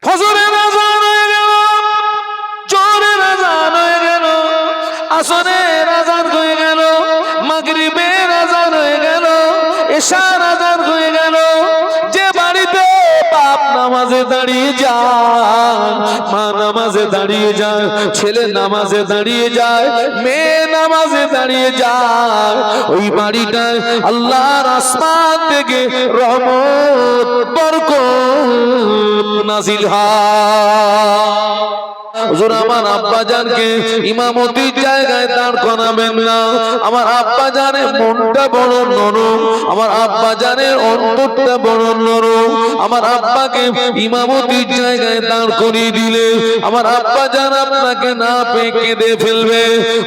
ফজরের আযান হয়ে গেল, জোহরের আযান হয়ে গেল, আসরের আযান হয়ে গেল, মাগরিবের আযান হয়ে গেল, এশার আযান হয়ে গেল। যে বাড়িতে বাপ নামাজে দাঁড়িয়ে যায়, মা নামাজে দাঁড়িয়ে যায়, ছেলে নামাজে দাঁড়িয়ে যায়, মেয়ে নামাজে দাঁড়িয়ে যায়, ওই বাড়িটায় আল্লাহর আসমান থেকে রহমত বরকত নাজিল হয়। হুজুর আমার আব্বাজানকে ইমামতির জায়গায় দাঁড় করাবেন না। আমার আব্বাজানের মনটা বড় নরম, আমার আব্বাজানের অন্তরটা বড় নরম। আমার আব্বাকে ইমামতির জায়গায় দাঁড় করিয়ে দিলে আমার আব্বাজান আপনাকে না পেয়ে কেঁদে ফেলবে,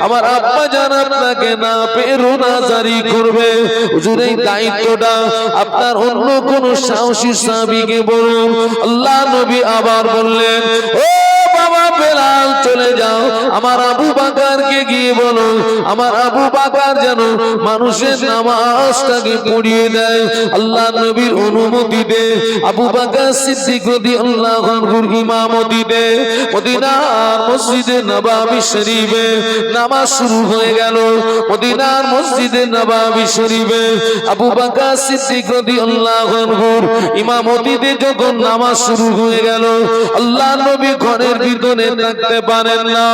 আমার আব্বাজান আপনাকে না পেয়ে রোনাজারি করবে। হুজুর এই দায়িত্বটা আপনার অন্য কোন সাহসী সাহাবীকে বলুন। আল্লাহ নবী আবার বললেন, ও বাবা বেলাল চলে যাও, আমার আবু বাকারকে গিয়ে বলো, আমার আবু বাকার যেন মানুষের নামাজটাকে পড়িয়ে দেয়। আল্লাহ নবীর অনুমতিতে আবু বাকার সিদ্দিক রাদিয়াল্লাহু আনহুর ইমামতিতে মদিনার মসজিদে নববী শরীফে নামাজ শুরু হয়ে গেল। মদিনার মসজিদে নববী শরীফে আবু বাকার সিদ্দিক রাদিয়াল্লাহু আনহুর ইমামতিতে যখন নামাজ শুরু হয়ে গেল, আল্লাহ নবী ঘরের ভিতরে থাকতে পারেন না।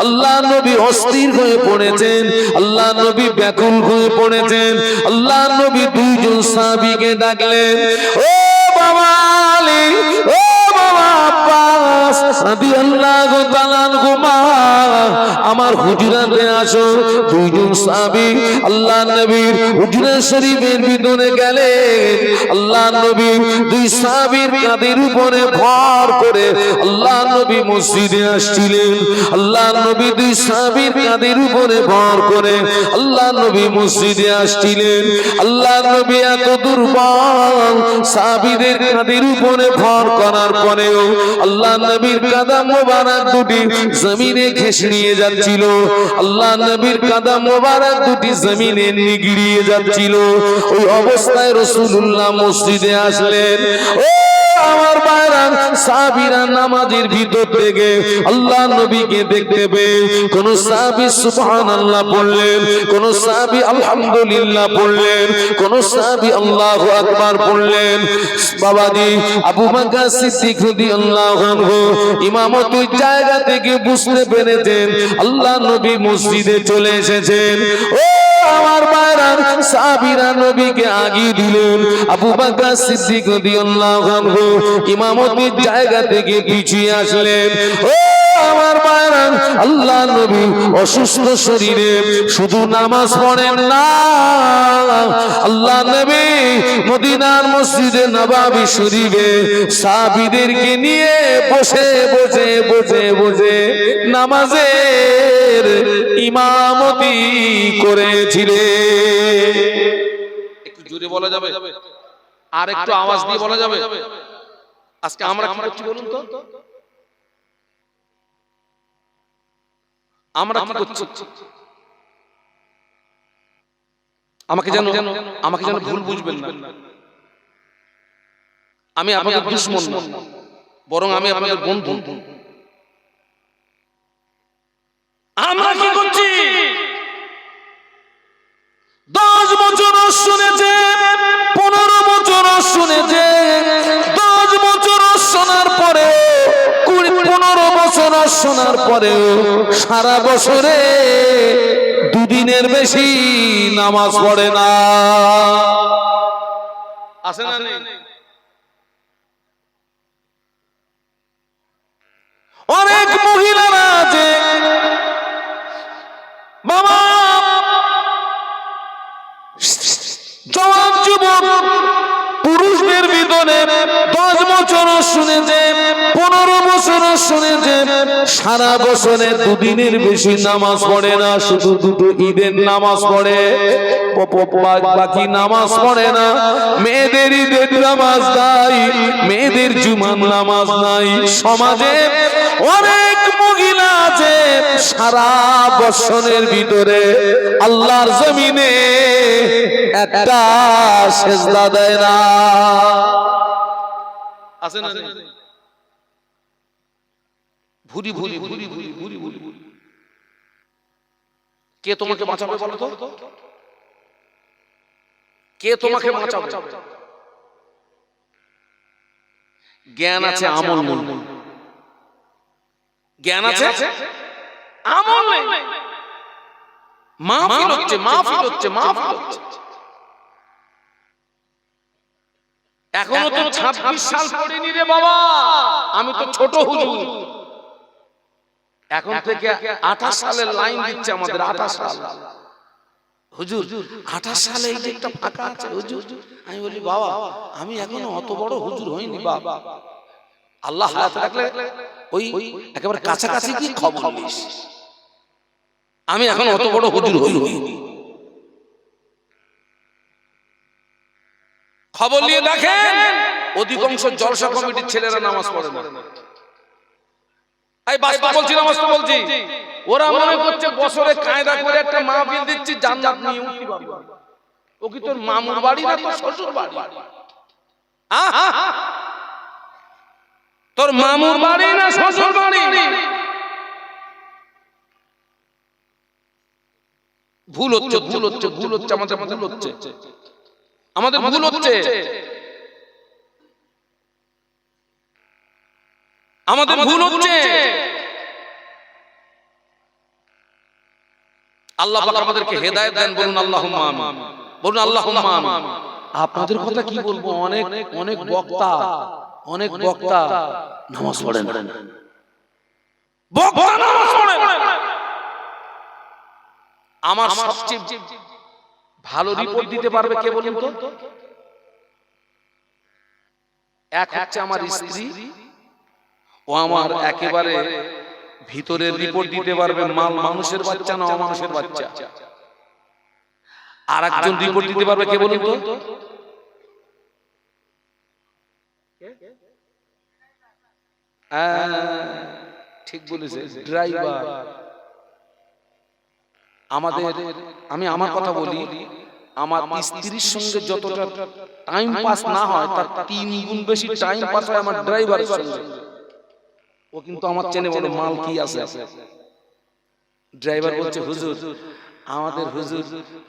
আল্লাহ নবী অস্থির হয়ে পড়েছেন, আল্লাহ নবী ব্যাকুল হয়ে পড়েছেন। আল্লাহ নবী দুইজন সাহাবীকে ডাকলেন, ও বাবা আলী, ও বাবা আব্বাস রাদিয়াল্লাহু তাআলা আনহুমা, আমার হুজরাতে আসো। দুইজন সাহাবী আল্লাহ নবীর হুজরা শরীফের ভিতরে গেলেন। আল্লাহ নবী দুই সাহাবীর কাঁধের উপরে ভর করে আল্লাহ নবী মসজিদে আসছিলেন। আল্লাহ নবী দুই সাহাবীর কাঁধের উপরে ভর করে আল্লাহ নবী মসজিদে আসছিলেন। আল্লাহ নবী এত দুর্বল, সাহাবীদের কাঁধের উপরে ভর করার পরেও আল্লাহ নবীর কাদম মোবারক দুটি জমিনে ঘেঁষে নিয়ে যাচ্ছিল। আল্লাহ নবীর কাদম মোবারক দুটি জমিনে নিগড়িয়ে যাচ্ছিল। ওই অবস্থায় রাসূলুল্লাহ মসজিদে আসলেন। ও আমার ভাইরা, সাহাবীরা নামাজের ভিতর থেকে আল্লাহ নবীকে দেখতে পেয়ে কোন সাহাবী সুবহানাল্লাহ পড়লেন, কোন সাহাবী আলহামদুলিল্লাহ পড়লেন, কোন সাহাবী আল্লাহু আকবার পড়লেন। বাবাজি আবু বকর সিদ্দিক রাদিয়াল্লাহু আনহু ইমামতির জায়গা থেকে বুঝতে পেরেছেন আল্লাহ নবী মসজিদে চলে এসেছেন। ও আমার ভাইরা, সাহাবীরা নবীকে আগিয়ে দিলেন। আবু বকর সিদ্দিক রাদিয়াল্লাহু আনহু ইমামতির জায়গা থেকে পিছিয়ে আসলেন। ও আমার ভাইরা, আল্লাহ নবী অসুস্থ শরীরে শুধু নামাজ পড়েন না, আল্লাহ নবী মদিনার মসজিদে নববী শরীফে সাহাবীদেরকে নিয়ে বসে বসে বসে বসে নামাজের ইমামতি করেছিলেন। একটু জোরে বলা যাবে আর একটু আওয়াজ দিয়ে বলা যাবে? আজকে আমরা কি করছি বলুন তো? আমরা কি করছি? আমাকে যেন ভুল বুঝবেন না। আমি আপনাদের দুশমন না, বরং আমি আপনাদের বন্ধু। আমরা কি করছি? 10 বছর শুনেছে, 15 বছর শুনেছে, 10 বছর শোনার পরে 15 বছর শোনার পরে সারা বছরে দুদিনের বেশি নামাজ পড়ে না। আছে না নেই? অনেক মহিলারা আছে বাবা, জওয়ান যুবক পুরুষদের ভিতরে 10 বছর শুনেছে, 15 বছর শুনেছে, সারা বছরে দুদিনের বেশি নামাজ পড়ে না, শুধু দুটো ঈদের নামাজ পড়ে, বাকি নামাজ পড়ে না। মেয়েদের ঈদের নামাজ নাই, মেয়েদের জুমার নামাজ নাই। সমাজে অনেক মহিলা আছে সারা বছরের ভিতরে আল্লাহর জমিনে একটা সেজদা দেয় না। আছে না? ভুরি ভুরি ভুরি ভুরি ভুরি ভুরি। কে তোমাকে বাঁচাবে বলো তো? কে তোমাকে বাঁচাবে? জ্ঞান আছে, আমল নেই। জ্ঞান আছে, আমল নেই। মাহফিল হচ্ছে, মাহফিল হচ্ছে, মাহফিল হচ্ছে। এখনো তো 26 সাল পড়িনি রে বাবা, আমি তো ছোট হুজুর। এখন থেকে 28 সালের লাইন দিচ্ছে আমাদের। 28 সাল হুজুর, 28 সালে এই যে একটা ফাঁকা আছে হুজুর। আমি বলি বাবা, আমি এখনো অত বড় হুজুর হইনি বাবা। আল্লাহ হায়াত রাখলে ওই একেবারে কাছাকাছি কি খবর নিস। আমি এখন অত বড় হুজুর হইনি। খবর নিয়ে দেখেন অধিকাংশ জলসা কমিটির ছেলেরা নামাজ পড়ে না। এই বাস্তব বলছি, নামাজ তো বলছি। ওরা মনে করছে বছরে কায়দা করে একটা মাহফিল দিচ্ছি, জান্নাত নিয়ে উঠতে পারবো। ও কি তোর মামুর বাড়ি না তোর শ্বশুর বাড়ি? তোর মামুর বাড়ি না শ্বশুর বাড়ি? ভুল হচ্ছে, ভুল হচ্ছে, ভুল হচ্ছে, আমাদের ভুল হচ্ছে, আমাদের ভুল হচ্ছে, আমাদের ভুল হচ্ছে। আল্লাহ পাক আমাদেরকে হেদায়েত দেন, বলুন আল্লাহুম্মা আমিন, বলুন আল্লাহুম্মা আমিন। আপনাদের কথা কি বলবো, অনেক অনেক বক্তা, অনেক বক্তা নামাজ পড়েন, বক্তা নামাজ পড়েন। আমার সবচেয়ে ভালো রিপোর্ট দিতে পারবে কে বলুন তো? এক হচ্ছে আমার স্ত্রী, ও আমার একেবারে ভিতরের রিপোর্ট দিতে পারবে, মানুষের বাচ্চা না অমানুষের বাচ্চা। আর একজন রিপোর্ট দিতে পারবে কে বলুন তো? ঠিক বলেছে, ড্রাইভার। আমাদের, আমি আমার কথা বলি, আমার স্ত্রীর সঙ্গে যতটা টাইম পাস না হয় তার 3 গুণ বেশি টাইম পাস হয় আমার ড্রাইভারের সঙ্গে। ও কিন্তু আমার চেনে বলে মাল কি আছে। ড্রাইভার বলছে হুজুর, আমাদের হুজুর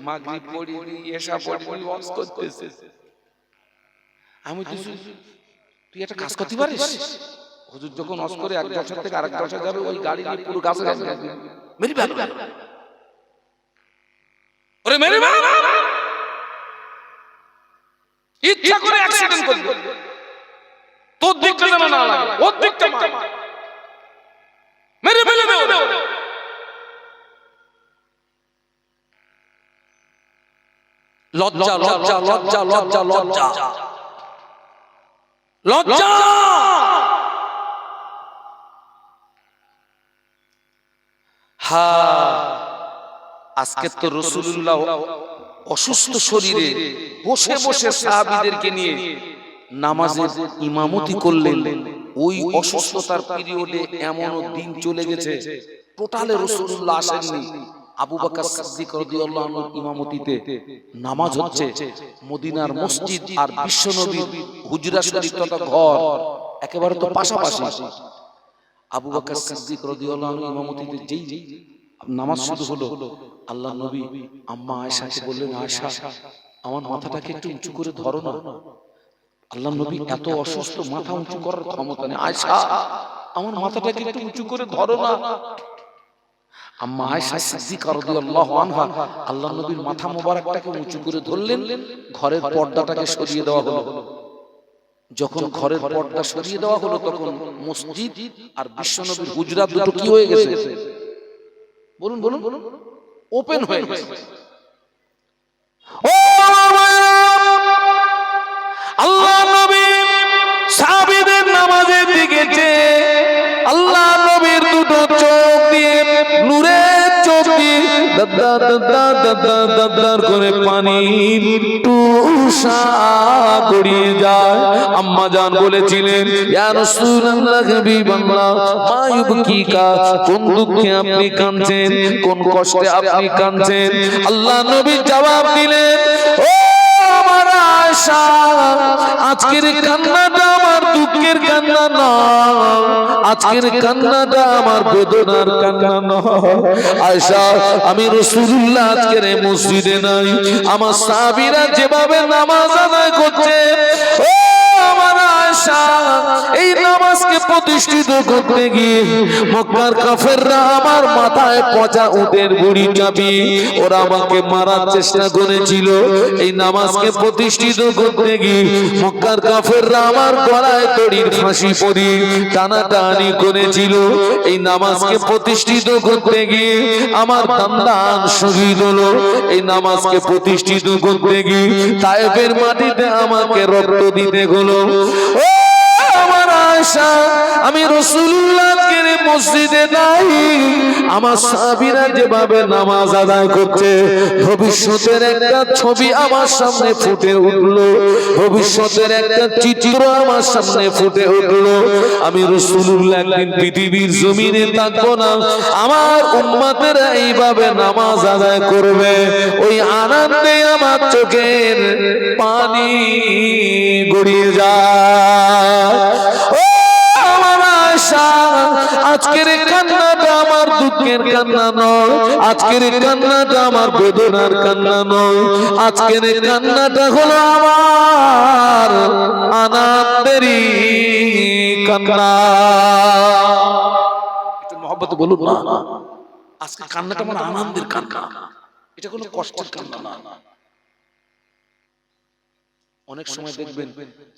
মাগরিব পড়িনি, এশা পড়িনি, ওয়াজ করতেছে। আমি তো, তুই একটা কাজ করতে পারিস? হুজুর যখন ওয়াজ করে এক জলসা থেকে আরেক জলসা যাবে, ওই গাড়ি নিয়ে পুরো গাছে গাছে মেরি ভালো, ওরে মেরি ভালো, ইচ্ছা করে অ্যাক্সিডেন্ট করবে, তোর দিকটা যেন না লাগে, ওর দিকটা মার, মেরে ফেলে দে। লজ্জা, লজ্জা, লজ্জা, লজ্জা, লজ্জা, লজ্জা। আজকে তো রাসূলুল্লাহ অসুস্থ শরীরে বসে বসে সাহাবীদেরকে নিয়ে নামাজের ইমামতি করলেন। ওই অসুস্থতার পিরিয়ডে এমনও দিন চলে গেছে টোটালে রাসূলুল্লাহ আসেননি। আবু বকর সিদ্দিক রাদিয়াল্লাহু আনহু ইমামতিতে নামাজ হচ্ছে। মদিনার মসজিদ আর বিশ্বনবীর হুজরা শরীফ তথা ঘর একেবারে তো পাশাপাশি। আবু বকর সিদ্দিক রাদিয়াল্লাহু আনহু ইমামতিতে যেই নামাজ শুরু হলো, আল্লাহ নবী আম্মা আয়েশাকে বললেন, আয়েশা আমার মাথাটাকে একটু উঁচু করে ধরো না। আল্লাহ নবী এত অসুস্থ, মাথা উঁচু করার ক্ষমতা নেই। আয়েশা আমার মাথাটাকে একটু উঁচু করে ধরো না। আম্মা আয়েশা সিদ্দিকা রাদিয়াল্লাহু আনহা আল্লাহ নবীর মাথা মোবারকটাকে উঁচু করে ধরলেন। ঘরের পর্দাটাকে সরিয়ে দেওয়া হলো। যখন ঘরের পর্দা সরিয়ে দেওয়া হলো, তখন মসজিদ আর বিশ্বনবীর হুজরা দুটো কি হয়ে গেছে বলুন, বলুন, ওপেন হয়ে গেছে। আল্লাহ নবী সাহাবীদের নামাজের দিকে চেয়ে আল্লাহ নবীর দুটো চোখ দিয়ে, নূরের চোখ দিয়ে দাদা দাদা দাদা দাদার করে পানির টুসা গড়িয়ে যায়। আম্মা জান বলেছিলেন, ইয়া রাসূলুল্লাহ হাবিবাল্লাহ মা ইউবকিকা, কোন দুঃখে আপনি কাঁদছেন, কোন কষ্টে আপনি কাঁদছেন? আল্লাহ নবী জবাব দিলেন, ও আমার আয়েশা, আজকের কান্নাটা আমার দুঃখের কান্না না, আজকের কান্নাটা আমার বেদনার কান্না নয়। আয়েশা, আমি রাসূলুল্লাহ আজকের এই মসজিদে নাই, আমার সাহাবীরা যেভাবে নামাজ আদায় করছে, ও আমার আয়েশা, এই নামাজকে প্রতিষ্ঠিত করতে গিয়ে মক্কার কাফেররা আমার মাথায় পচা উটের বুড়ি চাপিয়ে ওরা আমাকে মারার চেষ্টা করেছিল। এই নামাজকে প্রতিষ্ঠিত করতে গিয়ে মক্কার কাফেররা আমার গলায় দড়ির ফাঁসি পরিয়ে টানাটানি করেছিল। এই নামাজকে প্রতিষ্ঠিত করতে গিয়ে আমার দান্দান শহীদ হলো। এই নামাজকে প্রতিষ্ঠিত করতে গিয়ে তায়েফের মাটিতে আমাকে রক্ত দিতে হলো। ও আমার আয়েশা, আমি রাসূলুল্লাহর মসজিদে নাই, আমার সাহাবীরা যেভাবে নামাজ আদায় করছে, ভবিষ্যতের একটা ছবি আমার সামনে ফুটে উঠলো, ভবিষ্যতের একটা চিত্র আমার সামনে ফুটে উঠলো। আমি রাসূলুল্লাহ একদিন পৃথিবীর জমিনে থাকবো না, আমার উম্মতেরা এইভাবে নামাজ আদায় করবে, ওই আনন্দে আমার চোখের পানি গড়িয়ে যায়। আজকের কান্নাটা আমার দুঃখের কান্না নয়, আজকের কান্নাটা আমার বেদনার কান্না নয়, আজকের কান্নাটা হলো আমার আনন্দেরই কান্না। একটু মহব্বত বলুন না, আজকে কান্নাটা আমার আনন্দের কান্না, এটা কোনো কষ্টের কান্না না। অনেক সময় দেখবেন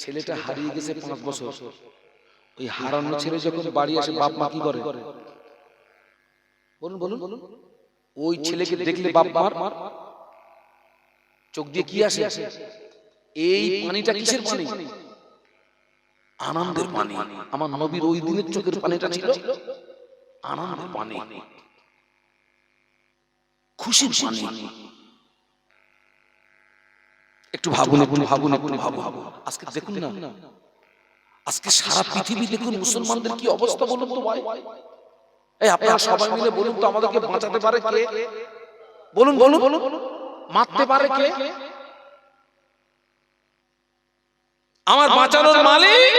ছেলেটা হারিয়ে গেছে 5 বছর, ওই হারানো ছেলে যখন বাড়ি আসে বাপ মা কি করে? বলুন বলুন, ওই ছেলেকে দেখলে বাপ মার চোখ দিয়ে কি আসে? এই পানিটা কিসের পানি? আনন্দের পানি। আমার নবীর ওই দিনের চোখের পানিটা ছিল আনন্দের পানি, খুশির পানি। একটু ভাবুন, একটু ভাবুন, একটু ভাবুন। আজকে দেখুন না, আজকে সারা পৃথিবী দেখুন মুসলমানদের কি অবস্থা, বলুন তো ভাই। এই আপনারা সবাই মিলে বলুন তো, আমাদেরকে বাঁচাতে পারে কে? বলুন বলুন, মারতে পারে কে? আমার বাঁচানোর মালিক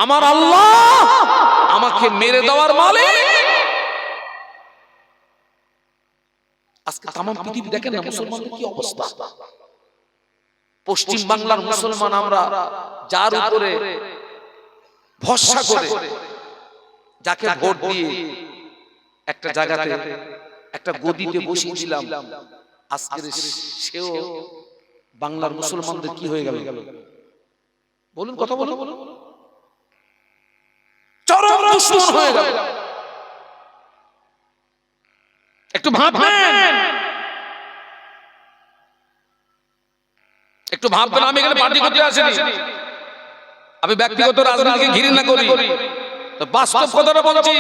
আমার আল্লাহ, আমাকে মেরে দেওয়ার মালিক। আজকে তাম পৃথিবী দেখেন না মুসলমানদের কি অবস্থা। পশ্চিম বাংলার মুসলমান আমরা যার উপরে ভরসা করে, যাকে ভোট দিয়ে একটা জায়গাতে একটা গদিতে বসিয়ে দিলাম, আজকের সেও বাংলার মুসলমানদের কি হয়ে গেল? বলুন, কথা বলুন, চরম দুশমন হয়ে গেল। একটু ভাববেন, একটু ভাববেন। আমি এখানে পার্টি করতে আসিনি, আমি ব্যক্তিগত রাজনীতিকে ঘৃণা করি, বাস্তব কথাটা বলছি।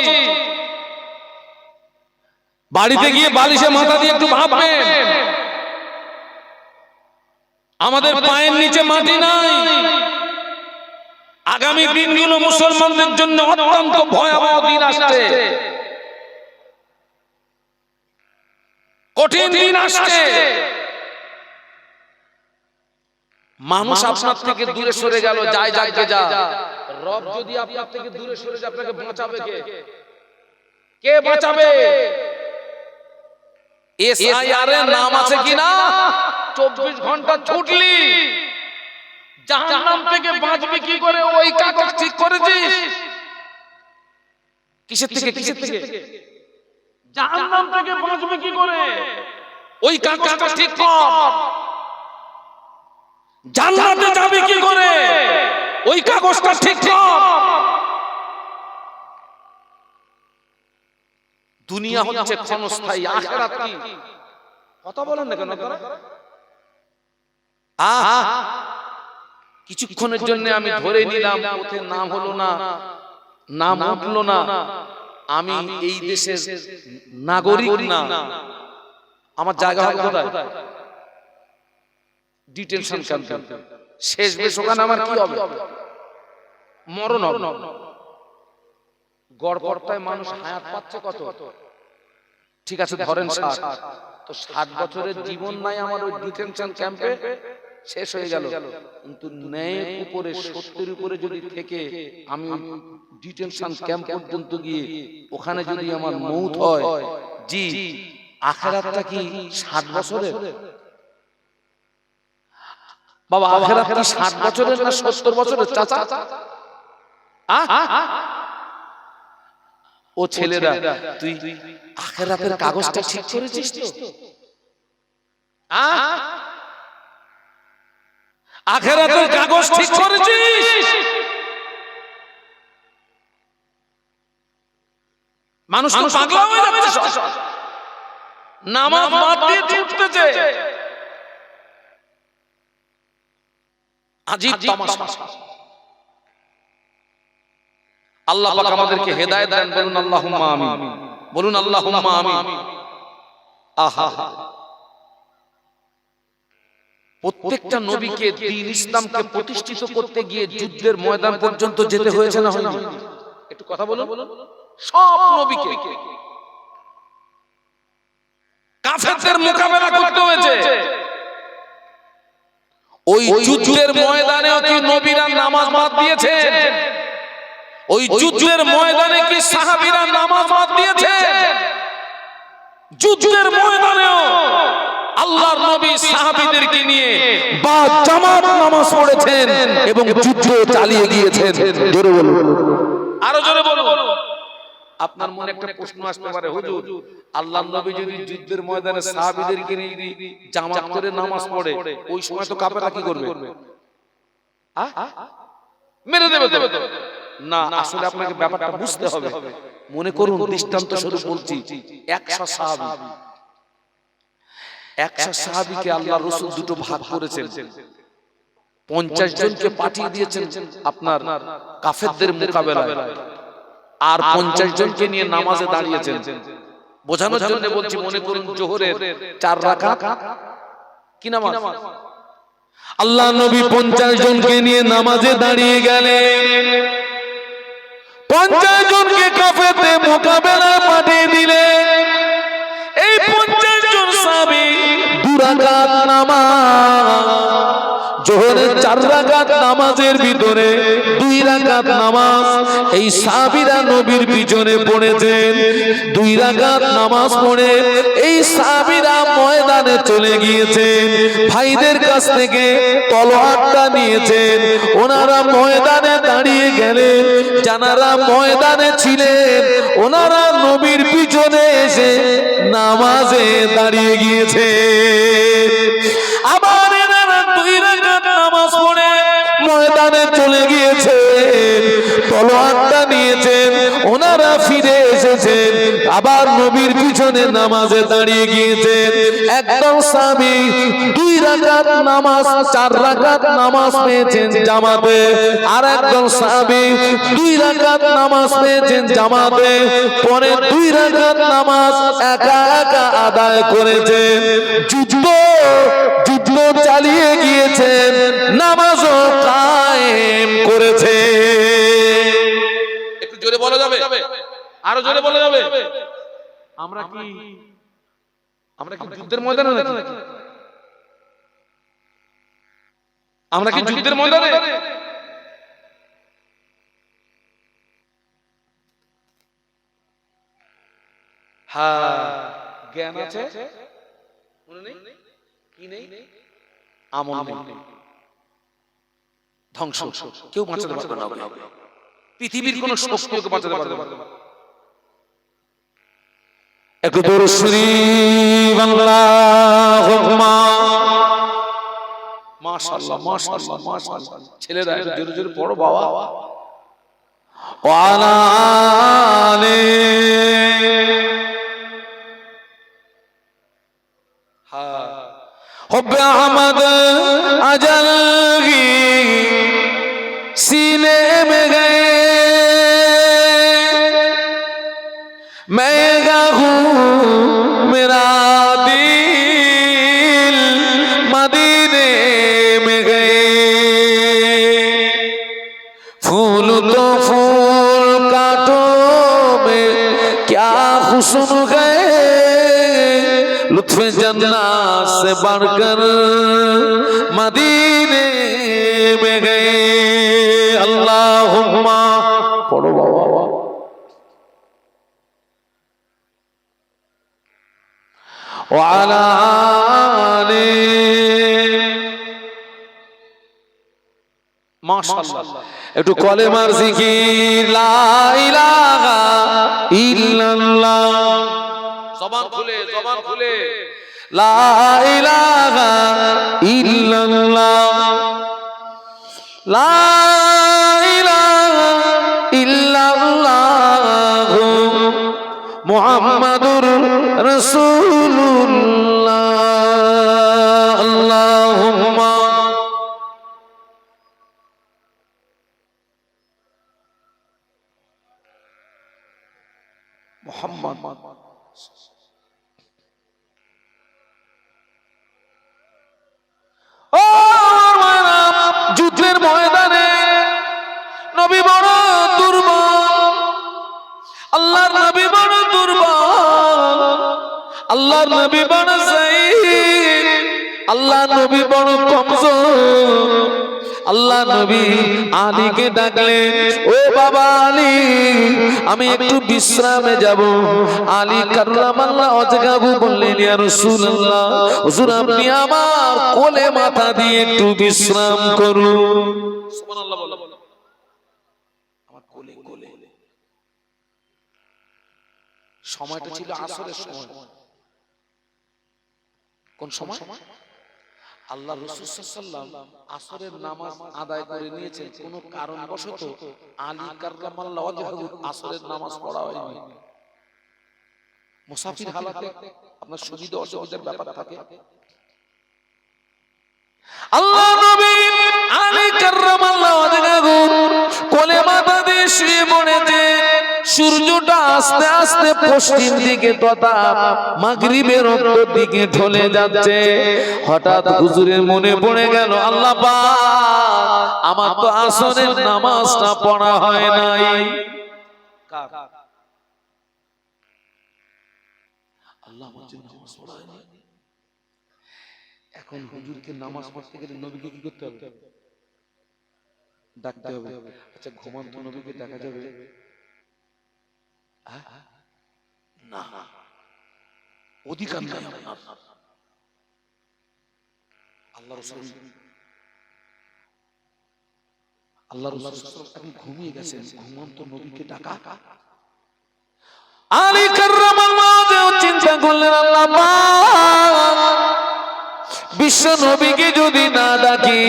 বাড়িতে গিয়ে বালিশে মাথা দিয়ে একটু ভাববেন, আমাদের পায়ের নিচে মাটি নাই। আগামী দিনগুলো মুসলমানদের জন্য অত্যন্ত ভয়াবহ দিন আসছে, কঠিন দিন আসছে। মানুষ আপনার থেকে দূরে সরে গেল, যায় যাকে যা। রব যদি আপনার থেকে দূরে সরে যায়, আপনাকে বাঁচাবে কে? কে বাঁচাবে? এসআইআর এর নাম আছে কিনা? 24 ঘন্টা ছুটলি জাহান্নাম থেকে বাঁচবি কি করে? ওই কাগজ ঠিক করেছিস? কিসের থেকে? কিসের থেকে? জাহান্নাম থেকে বাঁচবি কি করে? ওই কাগজটা ঠিক কর। জান্নাতে যাবে কি করে? ওই কাগজটা ঠিক কর। দুনিয়া হচ্ছে ক্ষণস্থায়ী, আখিরাত কি? কথা বলেন না কেন আপনারা? কিছুক্ষণের জন্য আমি ধরে নিলাম, ওতে নাম হলো না, নাম উঠলো না, আমি এই দেশের নাগরিক না। আমার জায়গা হবে কোথায়? ডিটেনশন ক্যাম্পে। শেষ বেশ ওখানে আমার কি হবে? মরণ হবে। গড়পড়তায় মানুষ হায়াত পাচ্ছে কত? ঠিক আছে ধরেন 60, তো 60 বছরের জীবন নাই আমার ওই ডিটেনশন ক্যাম্পে, শেষ হয়ে গেল। কিন্তু ন্যায়ের উপরে সত্যের উপরে যদি থেকে আমি ডিটেনশন ক্যাম্প পর্যন্ত গিয়ে ওখানে যদি আমার মৌত হয়, জি আখিরাতটা কি 60 বছরের? বাবা আখিরাত কি 60 বছরের না 70 বছরের চাচা? ও ছেলেরা, তুই আখিরাতের কাগজটা ঠিক করেছিস তো? আখিরাতের কাগজ ঠিক করেছিস? মানুষ তো পাগলা হয়ে যাচ্ছে, নামাজ বাদ দিয়ে ছুটতেছে। আজীব তামাশা। আল্লাহ পাক আমাদেরকে হেদায়েত দেন, বলুন আল্লাহুম্মা আমিন, বলুন আল্লাহুম্মা আমিন। আহা, প্রত্যেকটা নবীকে দ্বীন ইসলামকে প্রতিষ্ঠিত করতে গিয়ে যুদ্ধের ময়দান পর্যন্ত যেতে হয়েছে না হয়নি? একটু কথা বলুন। সব নবীকে কাফেরদের মোকাবেলা করতে হয়েছে। ওই যুদ্ধের ময়দানেও কি নবীরা নামাজ বাদ দিয়েছে? ওই যুদ্ধের ময়দানে কি সাহাবীরা নামাজ বাদ দিয়েছে? যুদ্ধের ময়দানেও আল্লাহর নবী সাহাবীদেরকে নিয়ে বা জামাত নামাজ পড়েছেন এবং যুদ্ধ চালিয়ে গিয়েছেন। জোরে বলুন, আরো জোরে বলুন। আপনার মনে একটা প্রশ্ন আসতে পারে, হুজুর আল্লাহর নবী যদি যুদ্ধের ময়দানে সাহাবীদেরকে নিয়ে জামাত করে নামাজ পড়ে, ওই সময় তো কাফেররা কি করবে? মেরে দেবে তো? না, আসলে আপনাকে ব্যাপারটা বুঝতে হবে। মনে করুন, দৃষ্টান্ত স্বরূপ বলছি, 100 সাহাবী, 100 সাহাবীকে আল্লাহ রাসূল দুটো ভাগ করেছেন। 50 জনকে পাঠিয়ে দিয়েছেন আপনার কাফেরদের মোকাবেলায়, আর 50 জনকে নিয়ে নামাজে দাঁড়িয়েছেন। বোঝানোর জন্য বলছি, মনে করুন জোহরের 4 রাকাত কি নামাজ, আল্লাহ নবী 50 জনকে নিয়ে নামাজে দাঁড়িয়ে গেলেন। 50 জনকে কাফেরদের মোকাবেলায় পাঠিয়ে দিলেন। এই 50 জন সাহাবী 2 রাকাত নামাজ, জোহরের 4 রাকাত নামাজের ভিতরে 2 রাকাত নামাজ এই সাহাবীরা নবীর পিছনে পড়েছেন। 2 রাকাত নামাজ পড়ে এই সাহাবীরা ময়দানে চলে গিয়েছেন। ভাইদের কাছ থেকে তলোয়ারটা নিয়েছেন। ওনারা ময়দানে দাঁড়িয়ে গেলেন। যারা ময়দানে ছিলেন ওনারা নবীর পিছনে এসে নামাজে দাঁড়িয়ে গিয়েছে। আবার এনারা 2 রাকাত নামাজ পড়ে ময়দানে চলে গিয়েছে, তলোয়ারটা নিয়েছেন, ওনারা ফিরে এসেছেন, আবার নবীর পিছনে নামাজে দাঁড়িয়ে গিয়েছেন। একদম সাহাবী 2 রাকাত নামাজ 4 রাকাত নামাজ পেয়েছেন জামাতে, আর একজন সাহাবী 2 রাকাত নামাজ পেয়েছেন জামাতে, পরে 2 রাকাত নামাজ একা একা আদায় করেছেন। যুদ্ধ চালিয়ে গিয়েছেন, নামাজও কায়েম করেছে। একটু জোরে বলা যাবে? আরো জোরে বলা যাবে? আমরা কি যুদ্ধের ময়দানে নাকি? আমরা কি যুদ্ধের ময়দানে? হ্যাঁ, জ্ঞান আছে, মনে নেই, কি নেই, আমল নেই, ধ্বংস, কেউ বাঁচাতে পারবে না। পৃথিবীর কোন শক্তি ওকে বাঁচাতে পারবে না। একটু দরুদ শরীফ, আল্লাহুম্মা মাশাআল্লাহ মাশাআল্লাহ মাশাআল্লাহ। ছেলেরা একটু জোরে জোরে পড়ো বাবা। ওয়া আলা আলি हुब्बे अहमद अजल की सीने में गए, मैं गाऊं मेरा दिल मदीने में गए। फूल तो फूल कांटों में क्या हुस्न गए, लुत्फ़े जन्नत से बढ़कर मदीने में गए अल्लाहुम्मा पढ़ो बाबा وعلى آله মাশাআল্লাহ একটু কলেমার জিকির লা ইলাহা ইল্লাল্লাহ জবান খুলে লা ইলাহা ইল্লাল্লাহ লা ইলাহা ইল্লাল্লাহ মুহাম্মাদুর রাসূলুল্লাহ আল্লাহুম্মা মুহাম্মদ যুদ্ধের ময়দানে নবী বড় দুর্বল আল্লাহর নবী বড় দুর্বল আল্লাহর নবী বড় যায়ীফ আল্লাহর নবী বড় কমজোর আল্লাহ নবী আলীকে ডাকলেন ও বাবা আলী আমি একটু বিশ্রামে যাব আলী কাররামাল্লাহু ওয়াজহাহু বললেন ইয়া রাসূলুল্লাহ হুজুর আপনি আমার কোলে মাথা দিয়ে একটু বিশ্রাম করুন সুবহানাল্লাহ বলো আমার কোলে সময়টা ছিল আসরের সময় কোন সময় আল্লাহ রাসূল সাল্লাল্লাহু আলাইহি ওয়াসাল্লাম আসরের নামাজ আদায় করে নিয়েছেন কোন কারণবশত আলী কাররামাল্লাহু ওয়াজহাহু আসরের নামাজ পড়া হয়নি মুসাফির হালাতে আপনার সুবিধা অসুবিধার ব্যাপার থাকে আল্লাহ নবী আলী কাররামাল্লাহু ওয়াজহাহু কোলে মাথা দিয়ে শুয়ে পড়েছেন সূর্যটা আস্তে আস্তে পশ্চিম দিকে তথা মাগরিবের উত্তর দিকে ঢলে যাচ্ছে হঠাৎ হুজুরের মনে পড়ে গেল আল্লাহ পাক আমার তো আসরের নামাজটা পড়া হয় নাই আল্লাহ আমার জন্য নামাজ পড়া হয় নাই এখন হুজুরকে নামাজ পড়তে গেলে নবীকে কি করতে হবে ডাকতে হবে আচ্ছা ঘুমন্ত নবীকে ডাকা যাবে না অধিকার নাই আল্লাহ রাসূল এখন ঘুমিয়ে গেছেন ঘুমন্ত নবীকে ডাকা আলী কাররামাল্লাহু ওয়াজহাহু চিন্তা করলেন আল্লাহ পাক বিশ্ব নবীকে যদি না ডাকি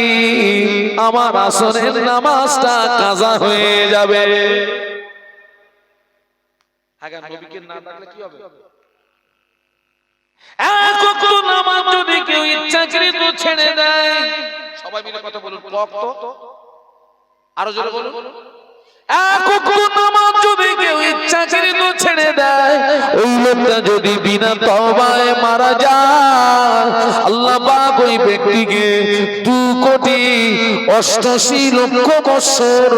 আমার আসরের নামাজটা কাজা হয়ে যাবে আগে নবীকে না ডাকলে কি হবে এক ওয়াক্ত নামাজ যদি কেউ ইচ্ছাকৃত ছেড়ে দেয় সবাই মিলে কথা বলুন ওয়াক্ত আরো জোরে বলুন এক ওয়াক্ত নামাজ যদি কেউ ইচ্ছাকৃত ছেড়ে দেয় ওই লোকটা যদি বিনা তওবায় মারা যায় আল্লাহ পাক ওই ব্যক্তিকে 2,88,00,000 বছর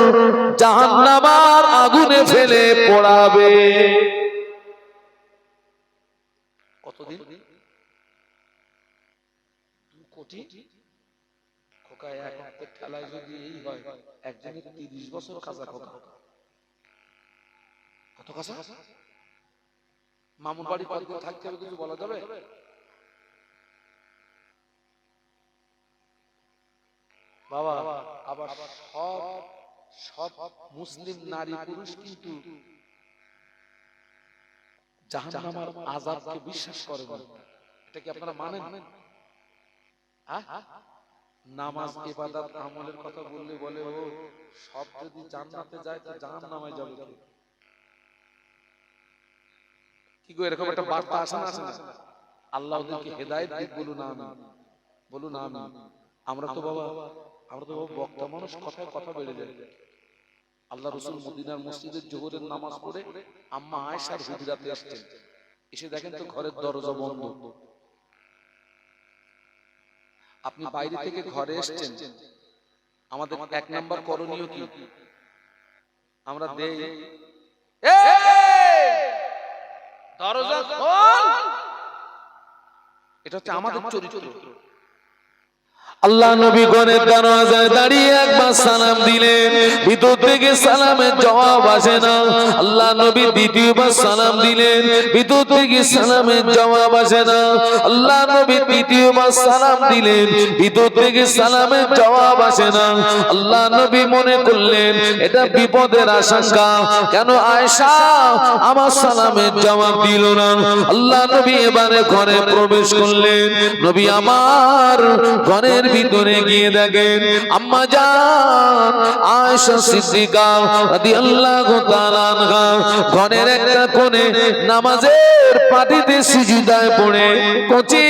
জাহান্নামের আগুনে ফেলে পোড়াবে কতদিন 2 কোটি খোকা এক হাতের ঠেলায় যদি এই হয় একজনের 30 বছর কাজা খোকা কত কাজা মামুন বাড়ি কতদিন থাকতে হবে কিছু বলা যাবে বাবা আবার সব মুসলিম নারী পুরুষ কিন্তু জাহান্নামের আযাবকে বিশ্বাস করে না এটা কি আপনারা মানেন নামাজ ইবাদত আমলের কথা বললে বলে ও সব যদি জান্নাতে যায় তো জাহান্নামে যাবে কি গো এরকম একটা বার্তা আসে না আল্লাহ ওদেরকে হেদায়েত দিক বলুন আমিন আমরা তো বাবা বক্তা মানুষ কথায় কথা বেড়ে যায় আল্লাহ রাসূল মদিনার মসজিদের জোহরের নামাজ পড়ে আম্মা আয়েশার হুজরাতে আসছেন এসে দেখেন তো ঘরের দরজা বন্ধ আপনি বাইরে থেকে ঘরে এসেছেন আমাদের এক নাম্বার করণীয় কি আমরা দেই দরজা খোল এটা হচ্ছে আমাদের চরিত্র। আল্লাহ নবী ঘরের দরজায় দাঁড়িয়ে একবার সালাম দিলেন, ভিতর থেকে সালামের জবাব আসে না। আল্লাহ নবী দ্বিতীয়বার সালাম দিলেন, ভিতর থেকে সালামের জবাব আসে না। আল্লাহ নবী তৃতীয়বার সালাম দিলেন, ভিতর থেকে সালামের জবাব আসে না। আল্লাহ নবী মনে করলেন এটা বিপদের আশঙ্কা, কেন আয়েশা আমার সালামের জবাব দিল না। আল্লাহ নবী এবারে ঘরে প্রবেশ করলেন। নবী আমার ঘরের ভিতরে গিয়ে দেখেন আম্মা জান আয়েশা সিদ্দিকা রাদিয়াল্লাহু তাআলা আনহা ঘরের একটা কোণে নামাজের পাটিতে সিজদায় পড়ে কচি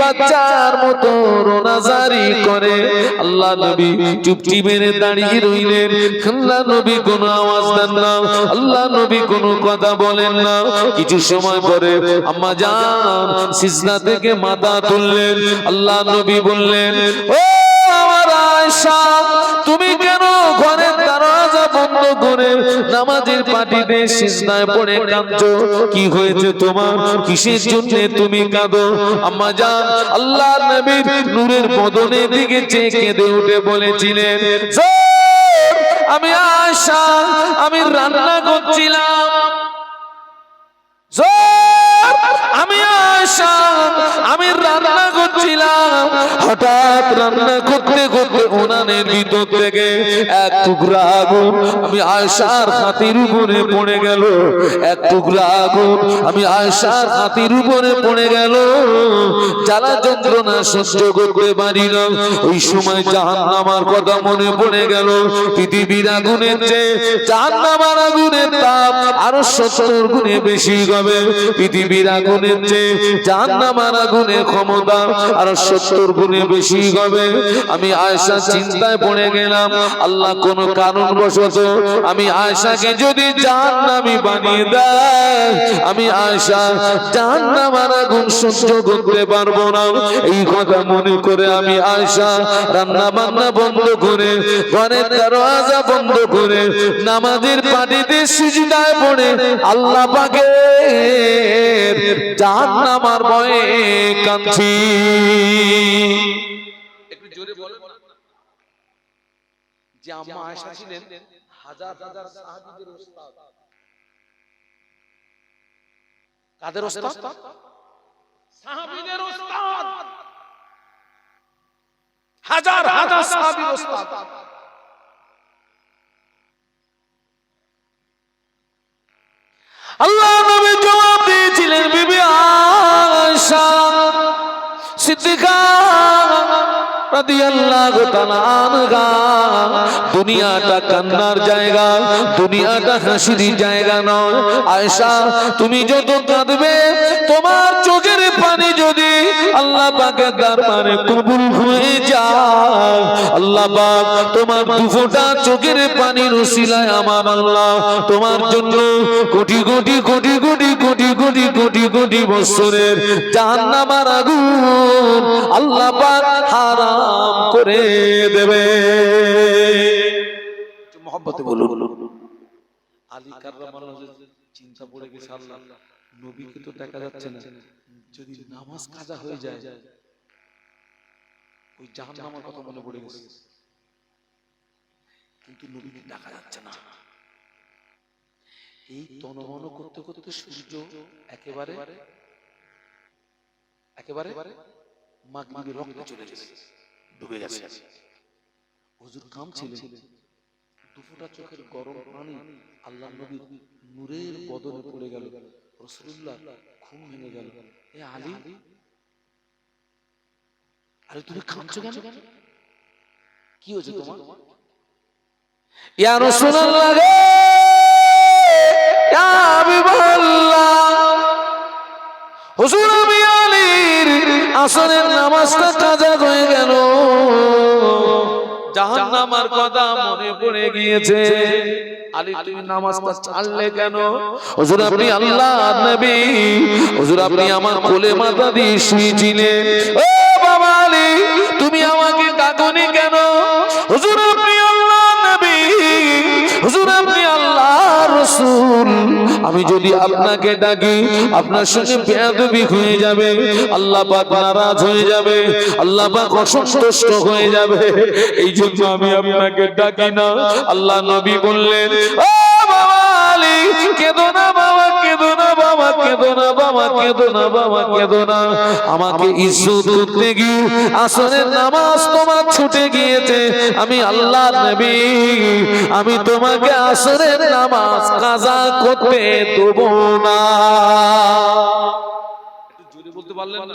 বাচ্চার মতো রোনাজারি করে। আল্লাহ নবী চুপটি মেরে দাঁড়িয়ে রইলেন। আল্লাহ নবী কোনো আওয়াজ দেন না, আল্লাহ নবী কোনো কথা বলেন না। কিছু সময় পরে আম্মা জান সিজদা থেকে মাথা তুললেন। আল্লাহ নবী বললেন, ও আমার আয়েশা, তুমি কেন ঘরের দরজা বন্ধ করে নামাজের পাটিতে সিজদায় পড়ে কাঁদছো? কি হয়েছে তোমার? কিসের জন্য তুমি কাঁদো? আম্মা জান আল্লাহর নবীর নূরের বদনের দিকে চেয়ে কেঁদে উঠে বলেছিলেন, আমি আয়েশা, আমি রান্না করছিলাম, আমি আয়েশা, আমি রান্না করছিলাম, হঠাৎ রান্না করতে করতে উনানের ভিতর থেকে এক টুকরা আগুন আমি আয়েশার হাতের উপরে পড়ে গেল। এক টুকরা আগুন আমি আয়েশার হাতের উপরে পড়ে গেল। জ্বালা যন্ত্রণা সহ্য করতে পারি না। ওই সময় জাহান্নামের কথা মনে পড়ে গেল। পৃথিবীর আগুনের চেয়ে জাহান্নামের আগুনের তাপ আরো 70 গুণে বেশি হবে। পৃথিবীর আগুনের চেয়ে জাহান্নামের আগুনের ক্ষমতা আরো 70 গুণে বেশি হবে। আমি আয়েশা চিন্তায় পড়ে গেলাম, আল্লাহ কোন কারণবশত আমি আয়েশাকে যদি জাহান্নামী বানিয়ে দেয়, আমি আয়েশা জাহান্নামের আগুন সহ্য করতে পারবো না। এই কথা মনে করে আমি আয়েশা রান্না বান্না বন্ধ করে ঘরের দরজা বন্ধ করে নামাজের পাটিতে সিজদায় পড়ে আল্লাহ পাকের জাহান্নামের ভয়ে কাঁদছি। একটু জোরে বলেন না। যে আম্মা আয়েশা ছিলেন হাজার হাজার সাহাবীদের ওস্তাদ। কাদের ওস্তাদ? সাহাবীদের ওস্তাদ। হাজার হাজার সাহাবীর ওস্তাদ। আল্লাহ নবী জবাব দিয়েছিলেন, বিবি আয়েশা সিদ্দিকা রাদিয়াল্লাহু তাআলা আনহা, দুনিয়াটা কান্নার জায়গা, দুনিয়াটা হাসির জায়গা নয়। আয়েশা তুমি যত কাঁদবে তোমার চোখের পানি যদি আল্লাহ পাকের দরবারে কবুল হয়ে যায়, আল্লাহ পাক তোমার দুফোঁটা চোখের পানির উসিলায় আমার আল্লাহ তোমার জন্য কোটি কোটি কোটি কোটি কোটি কোটি কোটি কোটি বছরের জাহান্নামের আগুন আল্লাহ পাক হারাম করে দেবে। মহব্বতে বলুন। আলী কাররামাল্লাহু চিন্তা পড়ে গেছে, আল্লাহ নবীকে তো দেখা যাচ্ছে না, যদি নামাজ কাজা হয়ে যায় ওই জাহান্নামের কথা মনে পড়ে গেছে, কিন্তু নবীকে দেখা যাচ্ছে না। এই তনমন করতে করতে সূর্য একেবারে একেবারে মাগরিবের রক্তে চলে গেছে, ডুবে গেছে। হুজুর কাঁদছিলেন, দুফোঁটা চোখের গরম পানি আল্লাহর নবীর নূরের বদনে পড়ে গেল। রাসূলুল্লাহ ঘুম ভেঙে গেল। এ আলী, আরে তুমি কাঁদছো কেন? কি হয়েছে তোমার? ইয়া রাসূলুল্লাহ রে, ইয়া হাবিবাল্লাহ, হুজুর আমি আলীর আসরের নামাজটা কাজা হয়ে গেল, জাহান্নামের কথা মনে পড়ে গিয়েছে। আলী তুমি নামাজটা ছাড়লে কেন? হুজুর আপনি আল্লাহর নবী, হুজুর আপনি আমার কোলে মাথা দিয়ে শুয়েছিলেন। ও বাবা আলী তুমি আমাকে ডাকনি কেন? হুজুর আপনি আল্লাহর নবী, হুজুর আপনি আল্লাহর রাসূল, আমি যদি আপনাকে ডাকি আপনার সঙ্গে বেয়াদবি হয়ে যাবে, আল্লাহ পাক নারাজ হয়ে যাবে, আল্লাহ পাক অসন্তুষ্ট হয়ে যাবে, এই জন্য আমি আপনাকে ডাকি না। আল্লাহ নবী বললেন, ও বাবা আলী, কেঁদো না বাবা, কেঁদো না বাবা, কেঁদো না বাবা, কেঁদো না বাবা, কেঁদো না। আমাকে ইজ্জত করতে গিয়ে আসরের নামাজ তোমার ছুটে গিয়েছে, আমি আল্লাহর নবী, আমি তোমাকে আসরের নামাজ কাজা করতে দেব না। একটু জোরে বলতে পারলেন না?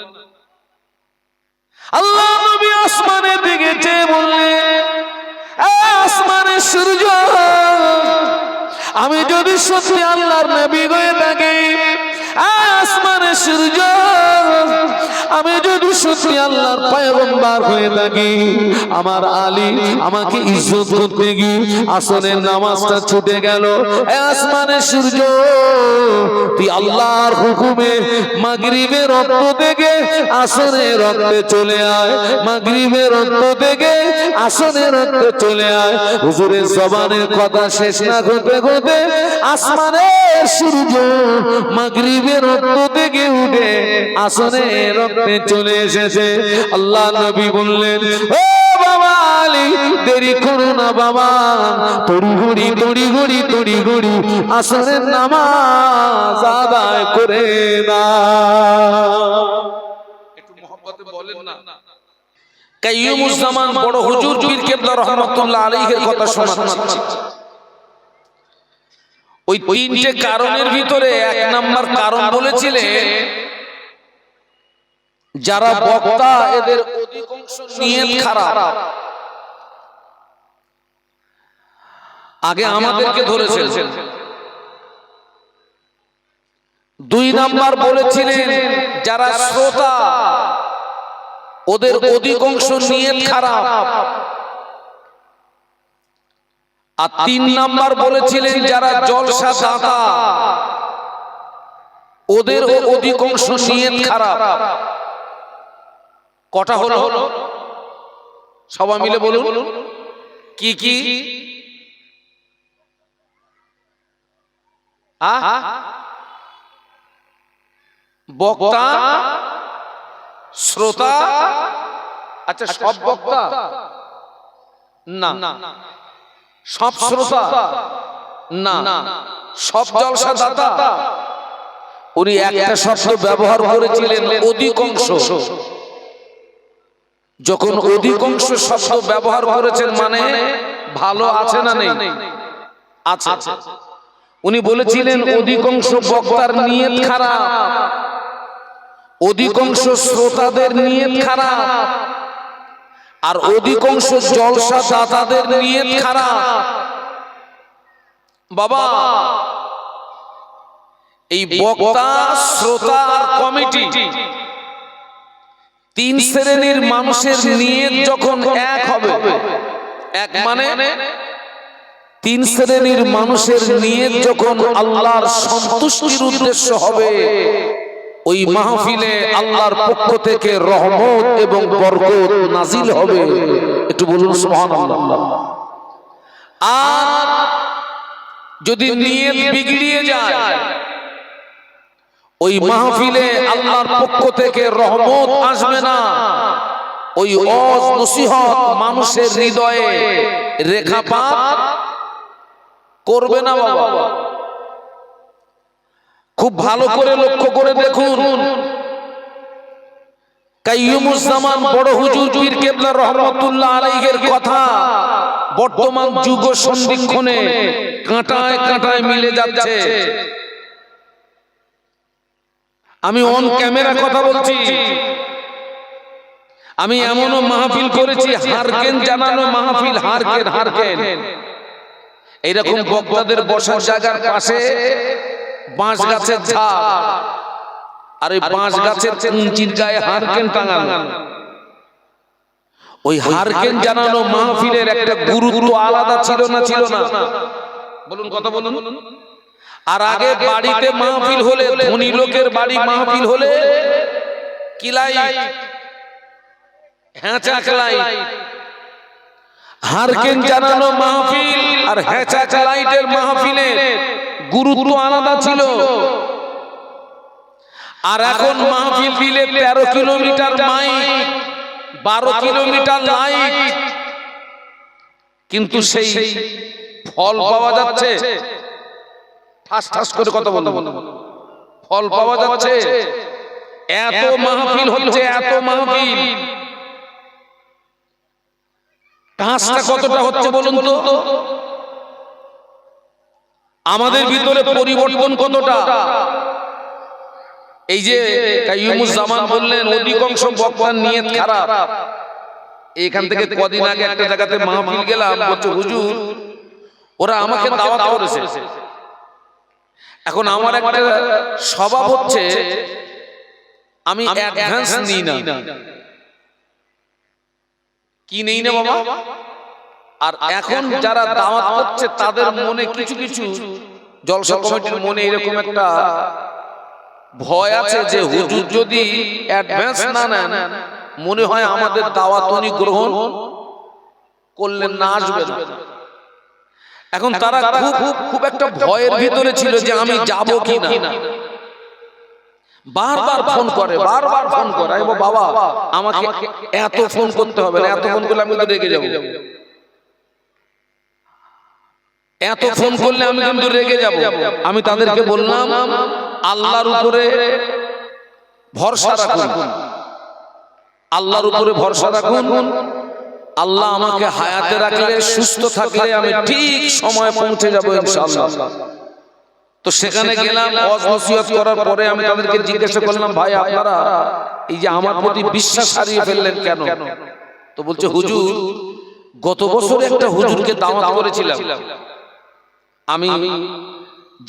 আল্লাহ নবী আসমানের দিকে চেয়ে বললেন, আসমানের সূর্য, আমি যদি সত্যি আল্লাহর নবী হয়ে থাকি, আসমানের সূর্য, আমি যদি সত্যি আল্লাহর পয়গম্বর হয়ে থাকি, আমার আলী আমাকে ইজ্জত করতে গিয়ে আসরের নামাজটা ছুটে গেল। আসমানের সূর্য, তুই আল্লাহর হুকুমে মাগরিবের রক্ত থেকে আসরের রক্তে চলে আয়, মাগরিবের রক্ত থেকে আসরের রক্তে চলে আয়। হুজুরের জবানের কথা শেষ না করতে করতে আসমানের সূর্য মাগরিবের রক্ত থেকে উঠে আসরের রক্তে চলে এসেছে। আল্লাহ নবী বললেন, ও বাবা আলী, দেরি করো না বাবা, তড়িঘড়ি তড়িঘড়ি তড়িঘড়ি আসরের নামাজ আদায় করে না। একটু মহব্বতে বলেন না। কাইয়ুমুজ্জামান বড় হুজুর পীর কেবলা রহমাতুল্লাহ আলাইহির কথা শোনাচ্ছি। ওই তিনটে কারণের ভিতরে এক নাম্বার কারণ বলেছিলেন, যারা বক্তা এদের অধিকাংশ নিয়ত খারাপ। আগে আমাদেরকে ধরেছেন। দুই নাম্বার বলেছিলেন, যারা শ্রোতা ওদের অধিকাংশ নিয়ত খারাপ। আর তিন নাম্বার বলেছিলেন, যারা জলসা দাতা ওদের অধিকাংশ নিয়ত খারাপ। কটা হলো? সবাই মিলে বলুন কি কি? বক্তা, শ্রোতা, আচ্ছা সব বক্তা না, সব শ্রোতা না, সব জলসা দাতা। উনি একটা শব্দ ব্যবহার করেছিলেন, অধিকাংশ। যখন অধিকাংশ শব্দ ব্যবহার করেছেন মানে ভালো আছে না নেই? আছে। উনি বলেছিলেন অধিকাংশ বক্তার নিয়ত খারাপ, অধিকাংশ শ্রোতাদের নিয়ত খারাপ, আর অধিকাংশ জলসা দাতাদের নিয়ত খারাপ। বাবা, এই বক্তা, শ্রোতা আর কমিটি তিন শ্রেণীর মানুষের নিয়ত যখন এক হবে, এক মানে তিন শ্রেণীর মানুষের নিয়ত যখন আল্লাহর সন্তুষ্টির উদ্দেশ্য হবে, ওই মাহফিলে আল্লাহর পক্ষ থেকে রহমত এবং বরকত নাজিল হবে। একটু বলুন সুবহানাল্লাহ। আর যদি নিয়ত বিগড়িয়ে যায়, ওই মাহফিলে আল্লাহর পক্ষ থেকে রহমত আসবে না, ওই ওয়াজ নসিহত মানুষের হৃদয়ে রেখাপাত করবে না। বাবা, খুব ভালো করে লক্ষ্য করে দেখুন, কাইয়ুমুজ্জামান বড় হুজুর পীর কেবলা রহমাতুল্লাহ আলাইহির কথা বর্তমান যুগ সন্ধিক্ষণে কাঁটায় কাঁটায় মিলে যাচ্ছে। আমি অন ক্যামেরা কথা বলছি। আমি এমনও মাহফিল করেছি, হারকেন জানানো মাহফিল, হারকেন হারকেন। এইরকম বক্তাদের বসার জায়গার পাশে বাঁশ গাছের ঝাড়, আর ওই বাঁশ গাছের কুঞ্চির গায়ে হারকেন টাঙানো। ওই হারকেন জানানো মাহফিলের একটা গুরুত্ব আলাদা ছিল না? ছিল না? বলুন, কথা বলুন। আর আগে বাড়িতে মাহফিল হলে, ধনী লোকের বাড়ি মাহফিল হলে কি লাইট, হ্যাঁচাক লাইট। হারকেন জানানো মাহফিল আর হ্যাঁচাক লাইটের মাহফিলের গুরুত্ব আলাদা ছিল। আর এখন মাহফিল দিলে 13 কিলোমিটার মাইক, 12 কিলোমিটার লাইট, কিন্তু সেই ফল পাওয়া যাচ্ছে? ঠাস ঠাস করে কথা বলবো, ফল পাওয়া যাচ্ছে? এত মাহফিল হচ্ছে, এত মাহফিল, কাজটা কতটা হচ্ছে বলুন তো? আমাদের ভিতরে পরিবর্তন কতটা? এই যে কাইয়ুমুজ্জামান বললেন অধিকাংশ বক্তার নিয়ত খারাপ। এখান থেকে কদিন আগে একটা জায়গাতে মাহফিল গেলাম, বলছে হুজুর ওরা আমাকে দাওয়াত করেছে। এখন আমার একটা স্বভাব হচ্ছে আমি অ্যাডভান্স নিই না। কি নেই না বাবা? আর এখন যারা দাওয়াত করছে তাদের মনে কিছু কিছু জলসা কমিটির মনে এরকম একটা ভয় আছে যে হুজুর যদি অ্যাডভান্স না নেন মনে হয় আমাদের দাওয়াত উনি গ্রহণ করলেন না, আসবেন। এখন তারা খুব একটা ভয়ের ভিতরে ছিল যে আমি যাব কি না। বারবার ফোন করে, বারবার ফোন করে, বাবা আমাকে এত ফোন করতে হবে না, এত ফোন করলে আমি তো রেগে যাব, এত ফোন করলে আমি কিন্তু রেগে যাব। আমি তাদেরকে বললাম আল্লাহর উপরে ভরসা রাখুন, আল্লাহর উপরে ভরসা রাখুন। আল্লাহ আমাকে হায়াতে রাখলে, সুস্থ থাকলে আমি ঠিক সময় পৌঁছে যাব ইনশাআল্লাহ। তো সেখানে গেলাম, ওয়াজ নসিহত করার পরে আমি তাদেরকে জিজ্ঞাসা করলাম ভাই আপনারা এই যে আমার প্রতি বিশ্বাস হারিয়ে ফেললেন কেন? তো বলছে হুজুর গত বছর একটা হুজুরকে দাওয়াত করেছিলাম। আমি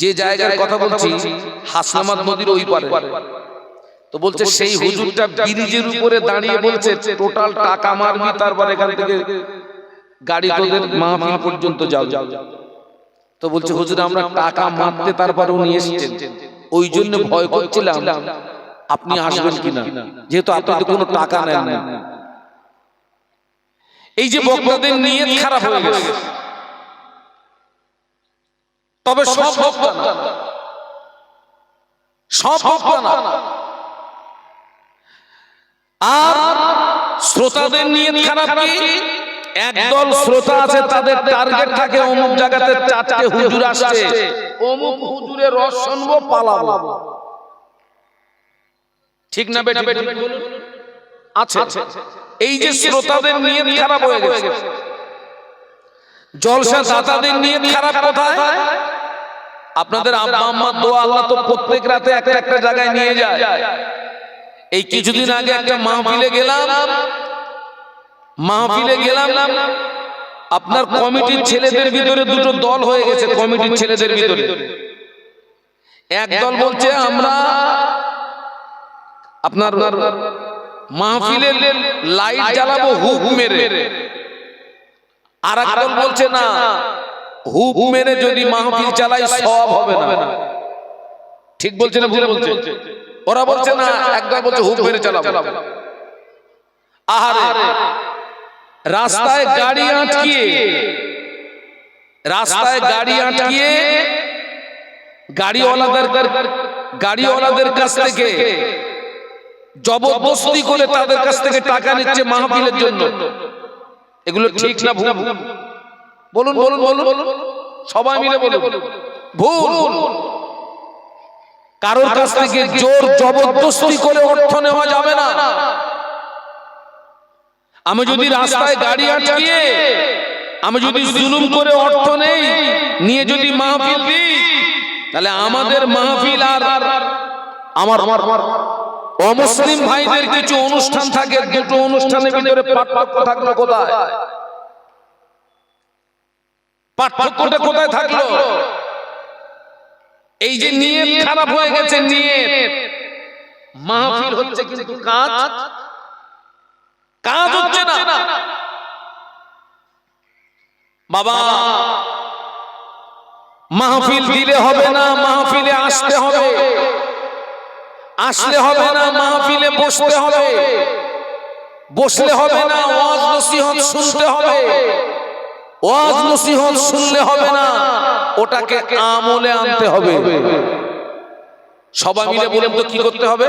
যে জায়গার কথা বলছি হাসনাবাদ নদীর ওই পারে। তো বলছে সেই হুজুরটা ব্রিজের উপরে দাঁড়িয়ে বলছে টোটাল টাকা মারবি, তারপর এখান থেকে গাড়ি তোদের মাহফিল পর্যন্ত যাও। তো বলছে হুজুর আমরা টাকা মারতে তারপরে উনি এসেছেন, ওই জন্য ভয় করছিলাম আপনি আসবেন কিনা, যেহেতু আপনি তো কোনো টাকা নেন না। এই যে বক্তাদের নিয়ত খারাপ হয়ে গেছে। তবে সব বক্তা না, সব বক্তা না। আর শ্রোতাদের নিয়ত খারাপ কি? একদল শ্রোতা আছে তাদের টার্গেট থাকে অমুক জায়গাতে 4টে হুজুর আসছে, অমুক হুজুরের রস শুনবো পালাবো। ঠিক না বেটা? আছে। এই যে শ্রোতাদের নিয়ত খারাপ হয়ে গেছে। জলসা দাতাদের নিয়ত খারাপ কোথায়? আপনাদের আব্বা আম্মার দোয়া আল্লাহ তো প্রত্যেক রাতে একটা একটা জায়গায় নিয়ে যায়। এই কিছুদিন আগে একটা মাহফিলে গেলাম, আপনার কমিটির ছেলেদের ভিতরে দুটো দল হয়ে গেছে। কমিটির ছেলেদের ভিতরে এক দল বলছে আমরা আপনার মাহফিলের লাইট জ্বালাবো হুপ মেরে, আর এক দল বলছে না হুপ মেরে যদি মাহফিল চালাই সওয়াব হবে না। ঠিক বলছে না ভুল বলছে? ওরা বলছে না, একদল বলছে হুপ মেরে চালাবো। আহারে রাস্তায় গাড়ি আটকিয়ে গাড়িওয়ালাদের কাছ থেকে জবরদস্তি করে তাদের কাছ থেকে টাকা নিচ্ছে মাহফিলের জন্য। এগুলো ঠিক না ভুল? বলুন বলুন বলুন, সবাই মিলে বলুন ভুল। কারোর কাছ থেকে জোর জবরদস্তি করে অর্থ নেওয়া যাবে না। আমি যদি রাস্তায় গাড়ি আটকিয়ে আমি যদি জুলুম করে অর্থ নেই নিয়ে যদি মাহফিল দিই, তাহলে আমাদের মাহফিল আর আমার অমুসলিম ভাইদের কিছু অনুষ্ঠান থাকে, দুটো অনুষ্ঠানের ভিতরে পার্থক্য থাকলো কোথায়? পার্থক্যটা কোথায় থাকলো? এই যে নিয়ত খারাপ হয়ে গেছে, নিয়ত। মাহফিল হচ্ছে কিন্তু কাজ হচ্ছে না। বাবা মাহফিল দিলে হবে না, মাহফিলে আসতে হবে। আসলে হবে না, মাহফিলে বসতে হবে। বসলে হবে না, ওয়াজ নসিহত শুনতে হবে। ওয়াজ নসিহত শুনলে হবে না, ওটাকে আমলে আনতে হবে। সবাই মিলে বলুন তো কি করতে হবে?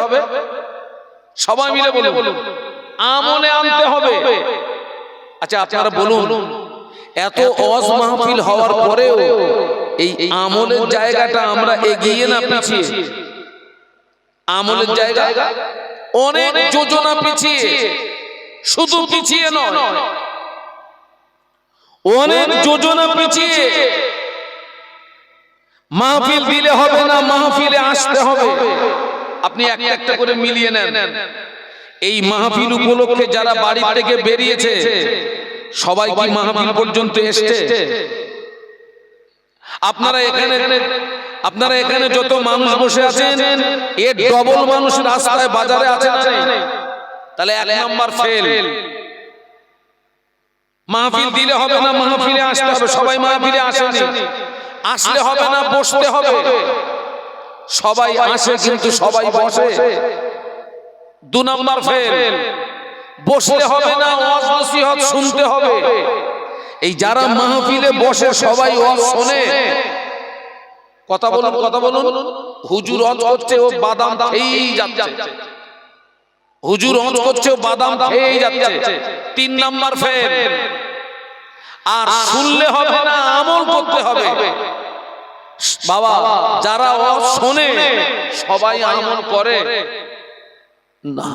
সবাই মিলে বলুন আমলে আনতে হবে। আচ্ছা আপনারা বলুন, এত ওয়াজ মাহফিল হওয়ার পরেও এই আমলের জায়গাটা আমরা এগিয়ে না পিছিয়ে? আমলের জায়গা অনেক যোজনা পিছিয়ে, শুধু পিছিয়ে নয়, অনেক যোজনা পিছিয়ে। মাহফিল দিলে হবে না, মাহফিলে আসতে হবে। আপনি একটা একটা করে মিলিয়ে নেন। এই মাহফিল উপলক্ষে যারা বাড়ি থেকে বেরিয়েছে সবাই কি মাহফিল পর্যন্ত এসেছে? আপনারা এখানে যত মানুষ বসে আছেন এর ডবল মানুষ রাস্তায় বাজারে আছে না? তাহলে এক নাম্বার ফেল। মাহফিল দিলে হবে না, মাহফিলে আসতে হবে। সবাই মাহফিলে আসেনি, আসলে হবে না, বসতে হবে। সবাই আসে কিন্তু সবাই বসে, দু নাম্বার ফেল। বসলে হবে না, ওয়াজ নসিহত শুনতে হবে। এই যারা মাহফিলে বসে সবাই ওয়াজ শোনে, কথা বলুন কথা বলুন, হুজুর ওয়াজ করছে ও বাদাম খেয়েই যাচ্ছে, হুজুর ওয়াজ করছে ও বাদাম খেয়েই যাচ্ছে। তিন নাম্বার ফেল। আর শুনলে হবে না, আমল করতে হবে। বাবা যারা ওয়াজ শোনে সবাই আমল করে না।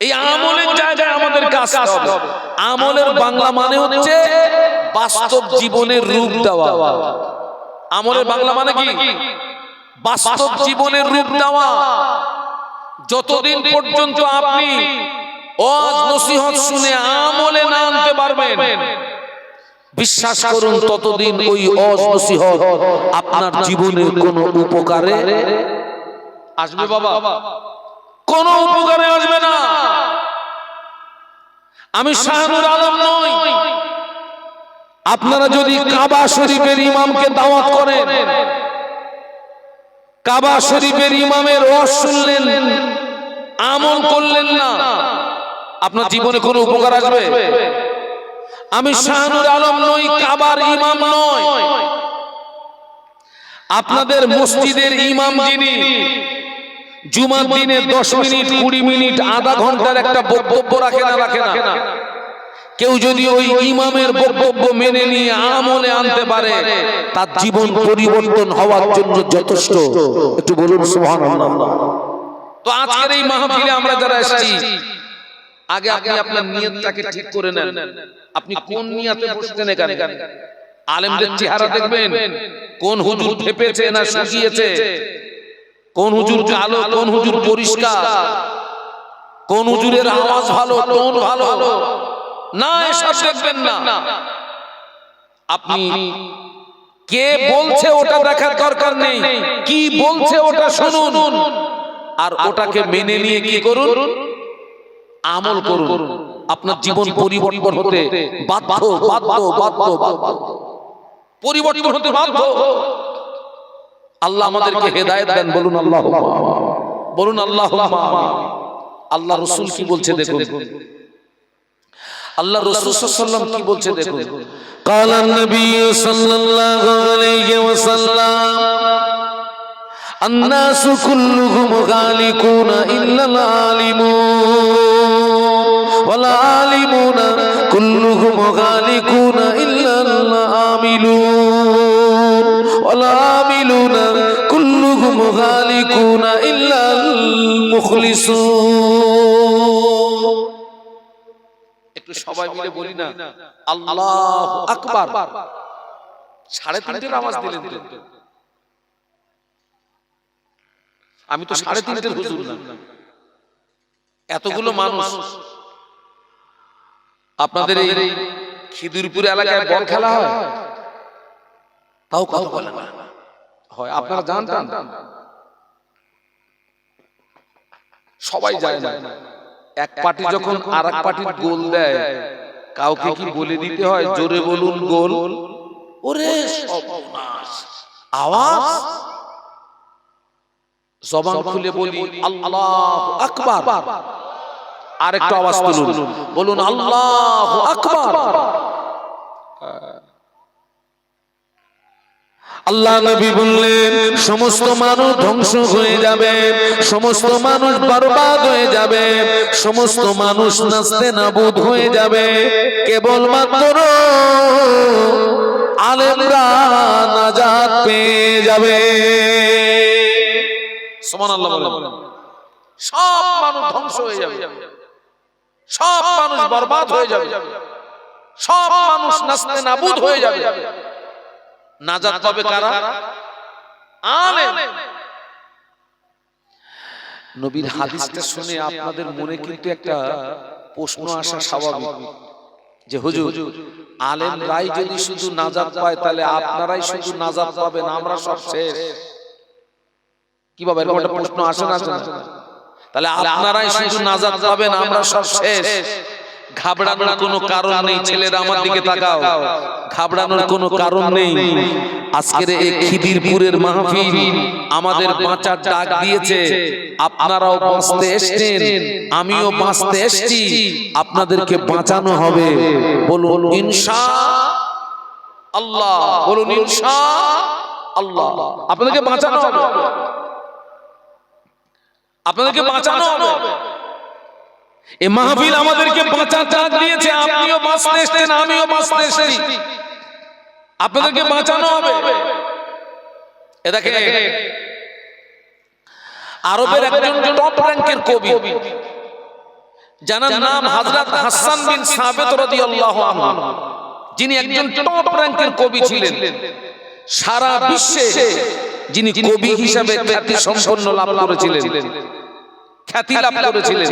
এই আমলের জায়গায় আমাদের কাজ হবে। আমলের বাংলা মানে হচ্ছে বাস্তব জীবনের রূপ দেওয়া। আমলের বাংলা মানে কি? বাস্তব জীবনের রূপ দেওয়া। যতদিন পর্যন্ত আপনি ওয়াজ নসিহত শুনে আমলে না আনতে পারবেন, বিশ্বাস করুন ততদিন ওই ওয়াজ নসিহত আপনার জীবনের কোনো উপকারে আসবে বাবা, কোনো উপকারে আসবে না। আমি শাহনুর আলম নই। আপনারা যদি কাবা শরীফের ইমামকে দাওয়াত করেন, কাবা শরীফের ইমামের ওয়াজ শুনলেন, আমল করলেন না, আপনার জীবনে কোনো উপকার আসবে? আমি শাহনুর আলম নই, কাবার ইমাম নয়। আপনাদের মসজিদের ইমাম যিনি জুমার দিনে 10 মিনিট 20 মিনিট আধা ঘন্টার একটা বক্তব্য রাখে না, কেউ যদি ওই ইমামের বক্তব্য মেনে নিয়ে আমলে আনতে পারে তার জীবন পরিবর্তন হওয়ার জন্য যথেষ্ট। একটু বলুন সুবহানাল্লাহ। তো আজকের এই মাহফিলে আমরা যারা এসেছি, আগে আপনি আপনার নিয়তটাকে ঠিক করে নেন। আপনি কোন নিয়তে বসছেন এখানে? আলেমদের চেহারা দেখবেন, কোন হুজুর ফেপেছে না শুকিয়েছে, কোন হুজুর কালো, কোন হুজুর পরিষ্কার, কোন হুজুরের আওয়াজ ভালো, টোন ভালো না, এসব দেখবেন না। আপনি কে বলছে ওটা দেখার দরকার নেই, কি বলছে ওটা শুনুন, আর ওটাকে মেনে নিয়ে কি করুন? আমল করুন। আপনার জীবন পরিবর্তন হতে বাধ্য, পরিবর্তন হতে বাধ্য। আল্লাহ আমাদেরকে হেদায়েত দেন। বলুন আল্লাহুম্মা, বলুন আল্লাহুম্মা আমিন। আল্লাহ রাসূল কি বলছে দেখুন, আল্লাহ রাসূল সাল্লাল্লাহু আলাইহি ওয়াসাল্লাম কি বলছে দেখুন। ক্বালা নবী সাল্লাল্লাহু আলাইহি ওয়াসাল্লাম আন-নাসু কুল্লুহুম গালিকুনা ইল্লাল আলিমুন ওয়াল আলিমুনা কুল্লুহুম গালিকুনা ইল্লাল আমিলুন ওয়াল আমিলুনা কুল্লুহুম গালিকুনা ইল্লাল মুখলিসুন। একটু সবাই মিলে বলি না আল্লাহু আকবার। 3:30 আওয়াজ দিলেন তো? আমি তো 3:30 হুজুর না। এতগুলো মানুষ, আপনাদের এই খিদিরপুর এলাকায় বল খেলা হয়, তাও কথা বলে না হয়। আপনারা জানতেন? সবাই যায় না। এক পার্টি যখন আরেক পার্টির গোল দেয়, কাউকে কি বলে দিতে হয় জোরে বলুন গোল? ওরে সর্বনাশ! আওয়াজ জবান খুলে বলি আল্লাহু আকবার। আরেকটু আওয়াজ তুলুন, বলুন আল্লাহু আকবার। আল্লাহ নবী বললেন সমস্ত মানুষ ধ্বংস হয়ে যাবে, সমস্ত মানুষ বরবাদ হয়ে যাবে, সমস্ত মানুষ নাস্তে নাবুদ হয়ে যাবে, কেবলমাত্র আলেমরা নাজাত পেয়ে যাবে। সুবহানাল্লাহ বলেন। সব মানুষ ধ্বংস হয়ে যাবে, সব মানুষ বরবাদ হয়ে যাবে, সব মানুষ নাস্তে নাবুদ হয়ে যাবে, নাজাত পাবে কারা? আলেম। নবীর হাদিসটা শুনে আপনাদের মনে কিন্তু একটা প্রশ্ন আসা স্বাভাবিক যে হুজুর আলেমরাই যদি শুধু নাজাত পায় তাহলে আপনারাই শুধু নাজাত পাবেন, আমরা সব শেষ। কিভাবে এরকম একটা প্রশ্ন আসে না? তাহলে আপনারাই শুধু নাজাত পাবেন, আমরা সব শেষ। ঘাবড়ানোর কোনো কারণ নেই। ছেলেরা আমার দিকে তাকাও, ঘাবড়ানোর কোনো কারণ নেই। আজকের এই খিদিরপুরের মাহফিল আমাদের বাঁচার ডাক দিয়েছে। আপনারাও বাঁচতে এসেছেন, আমিও বাঁচতে এসেছি, আপনাদেরকে বাঁচানো হবে। বলুন ইনশাআল্লাহ, বলুন ইনশাআল্লাহ। আপনাদেরকে বাঁচানো হবে, আপনাদেরকে বাঁচানো হবে। এই মাহফিল আমাদেরকে বাঁচার ডাক দিয়েছে। আপনিও বাঁচতে এসেছেন, আমিও বাঁচতে এসেছি, আপনাদেরকে বাঁচানো হবে। এ দেখেন আরবের একজন টপ র্যাঙ্কের কবি, যার নাম হযরত হাসান বিন সাবিত রাদিয়াল্লাহু আনহু, যিনি একজন টপ র্যাঙ্কের কবি ছিলেন। সারা বিশ্বে যিনি কবি হিসেবে খ্যাতি সম্পন্ন লাভ করেছিলেন, খ্যাতি লাভ করেছিলেন।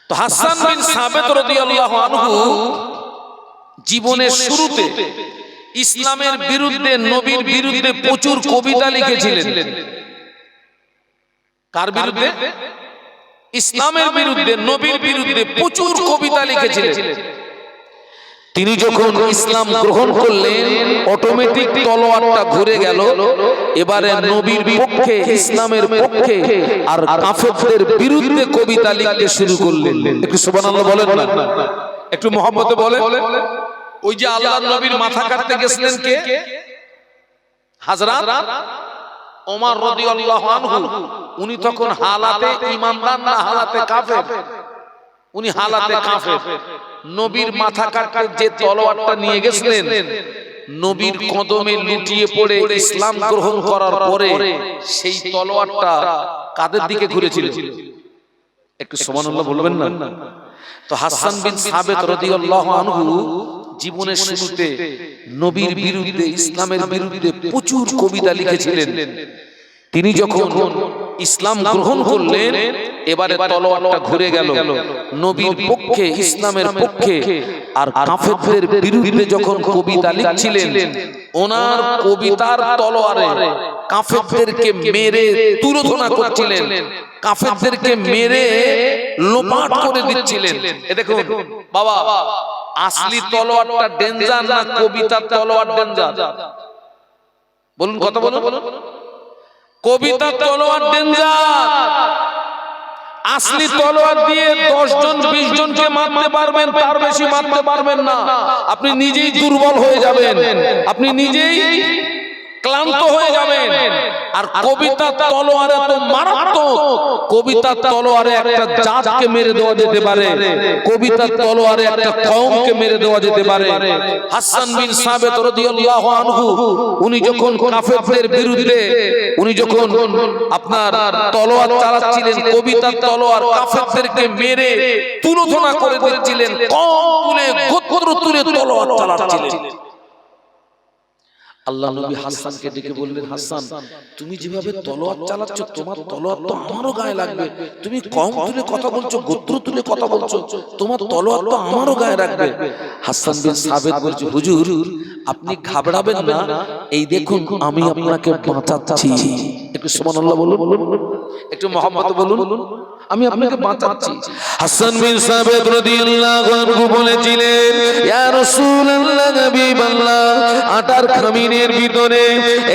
তো হাসান বিন সাবিত রাদিয়াল্লাহু আনহু জীবনের শুরুতে ইসলামের বিরুদ্ধে, নবীর বিরুদ্ধে প্রচুর কবিতা লিখেছিলেন। কার বিরুদ্ধে? ইসলামের বিরুদ্ধে, নবীর বিরুদ্ধে প্রচুর কবিতা লিখেছিলেন। তিনি যখন ইসলাম গ্রহণ করলেন অটোমেটিক তলোয়ারটা ঘুরে গেল। এবারে নবীর পক্ষে, ইসলামের পক্ষে আর কাফেরদের বিরুদ্ধে কবিতা লিখতে শুরু করলেন। একটু সুবহানাল্লাহ বলেন না, একটু মহব্বতে বলেন। ওই যে আল্লাহর নবীর মাথা কাটতে গেছিলেন কে? হযরত ওমর রাদিয়াল্লাহু আনহু। উনি তখন হালাতে ঈমানদার না হালাতে কাফের? উনি হালাতে কাফের। নবীর মাথা কাটতে যে তলোয়ারটা নিয়ে গেছিলেন, নবীর কদমে লুটিয়ে পড়ে ইসলাম গ্রহণ করার পরে সেই তলোয়ারটা কাদের দিকে ঘুরেছিল? একটু সুবহানাল্লাহ বলবেন না? তো হাসান বিন সাবিত রাদিয়াল্লাহু আনহু জীবনের শুরুতে নবীর বিরুদ্ধে, ইসলামের বিরুদ্ধে প্রচুর কবিতা লিখেছিলেন। তিনি যখন ইসলাম গ্রহণ করলেন এবারে তলোয়ারটা ঘুরে গেল নবীর পক্ষে, ইসলামের পক্ষে। আর কাফেরদের বিরুদ্ধে যখন কবিতা লিখছিলেন, ওনার কবিতার তলোয়ারে কাফেরদেরকে মেরে তুরোধনা করছিলেন, কাফেরদেরকে মেরে লোপাট করে দিচ্ছিলেন। এ দেখুন বাবা, আসলি তলোয়ারটা ডেঞ্জার না কবিতার তলোয়ার ডেঞ্জার? বলুন, কথা বলুন। কবিতার তলোয়ার ডেঞ্জার। আসলি তলোয়ার দিয়ে 10 জন 20 জনকে মারতে পারবেন, তার বেশি মারতে পারবেন না। আপনি নিজেই দুর্বল হয়ে যাবেন, আপনি নিজেই ক্লান্ত হয়ে যাবেন। আর কবিতার তলোয়ারে তো মারাত্মক। কবিতার তলোয়ারে একটা জাতকে মেরে দেওয়া যেতে পারে, কবিতার তলোয়ারে একটা কওমকে মেরে দেওয়া যেতে পারে। হাসান বিন সাবিত রাদিয়াল্লাহু আনহু উনি যখন কাফেরদের বিরুদ্ধে, উনি যখন আপনার তলোয়ার চালাচ্ছিলেন, কবিতার তলোয়ার কাফেরদেরকে মেরে তুলোধনা করে দিচ্ছিলেন, কম তুলে গোত্র তুলে তলোয়ার চালাচ্ছিলেন। আল্লাহ নবী হাসানকে ডেকে বললেন, হাসান তুমি যেভাবে তলোয়ার চালাচ্ছ, তোমার তলোয়ার তো আমারও গায়ে লাগবে। তুমি কম তুলে কথা বলছো, গোত্র তুলে কথা বলছো, তোমার তলোয়ার তো আমারও গায়ে লাগবে। হাসান বিন সাবিত বলছে, হুজুর আপনি ঘাবড়াবেন না, এই দেখুন আমি আপনাকে বাঁচাচ্ছি। একটু সুবহানাল্লাহ বলুন, একটু মুহাম্মদ বলুন, আমি আপনাকে বাঁচাচ্ছি। হাসান বিন সাবিত রাদিয়াল্লাহু আনহু বলেছিলেন, ইয়া রাসূলুল্লাহ, হাবিবাল্লাহ, আটার খামিনের ভিতরে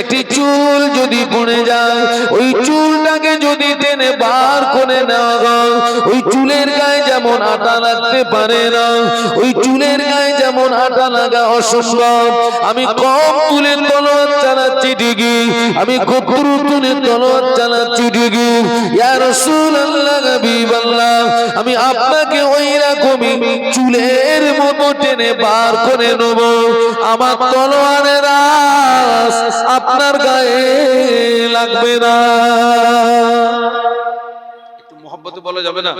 একটি চুল যদি পড়ে যায়, ওই চুলটাকে যদি টেনে বার করে করে নেওয়া হয়। ওই চুলের গায়ে যেমন আটা লাগতে পারে না, ওই চুলের গায়ে যেমন আটা লাগা অসম্ভব। আমি কম তুলে তলোয়ার চালাচ্ছি ঠিকই, আমি কবর তুলে তলোয়ার চালাচ্ছি ঠিকই, ইয়া রাসূলুল্লাহ হাবিবাল্লাহ, আমি আপনাকে ওই রকমই চুলের মতো টেনে বার করে নেব। আমার তলোয়ারের আঁচ আপনার গায়ে লাগবে না। একটু মহব্বতে বলা যাবে না?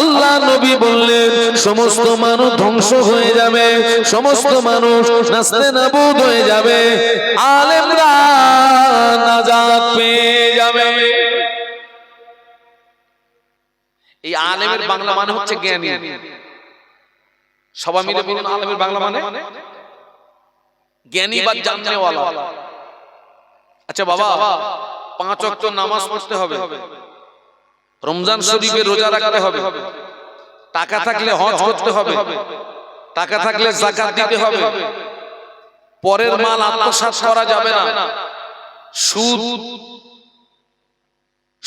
আল্লাহ নবী বললেন সমস্ত মানুষ ধ্বংস হয়ে যাবে, সমস্ত মানুষ নাস্তেনাবুদ হয়ে যাবে, আলেমরা নাজাত পেয়ে যাবে। এই আলেমের বাংলা মানে হচ্ছে জ্ঞানী। সবাই মিলে বলুন আলেমের বাংলা মানে জ্ঞানী বা জাননেওয়ালা। আচ্ছা বাবা, 5 ওয়াক্ত নামাজ পড়তে হবে, রমজান শরীফে রোজা রাখতে হবে, টাকা থাকলে হজ করতে হবে, টাকা থাকলে যাকাত দিতে হবে, পরের মাল আত্মসাৎ করা যাবে না,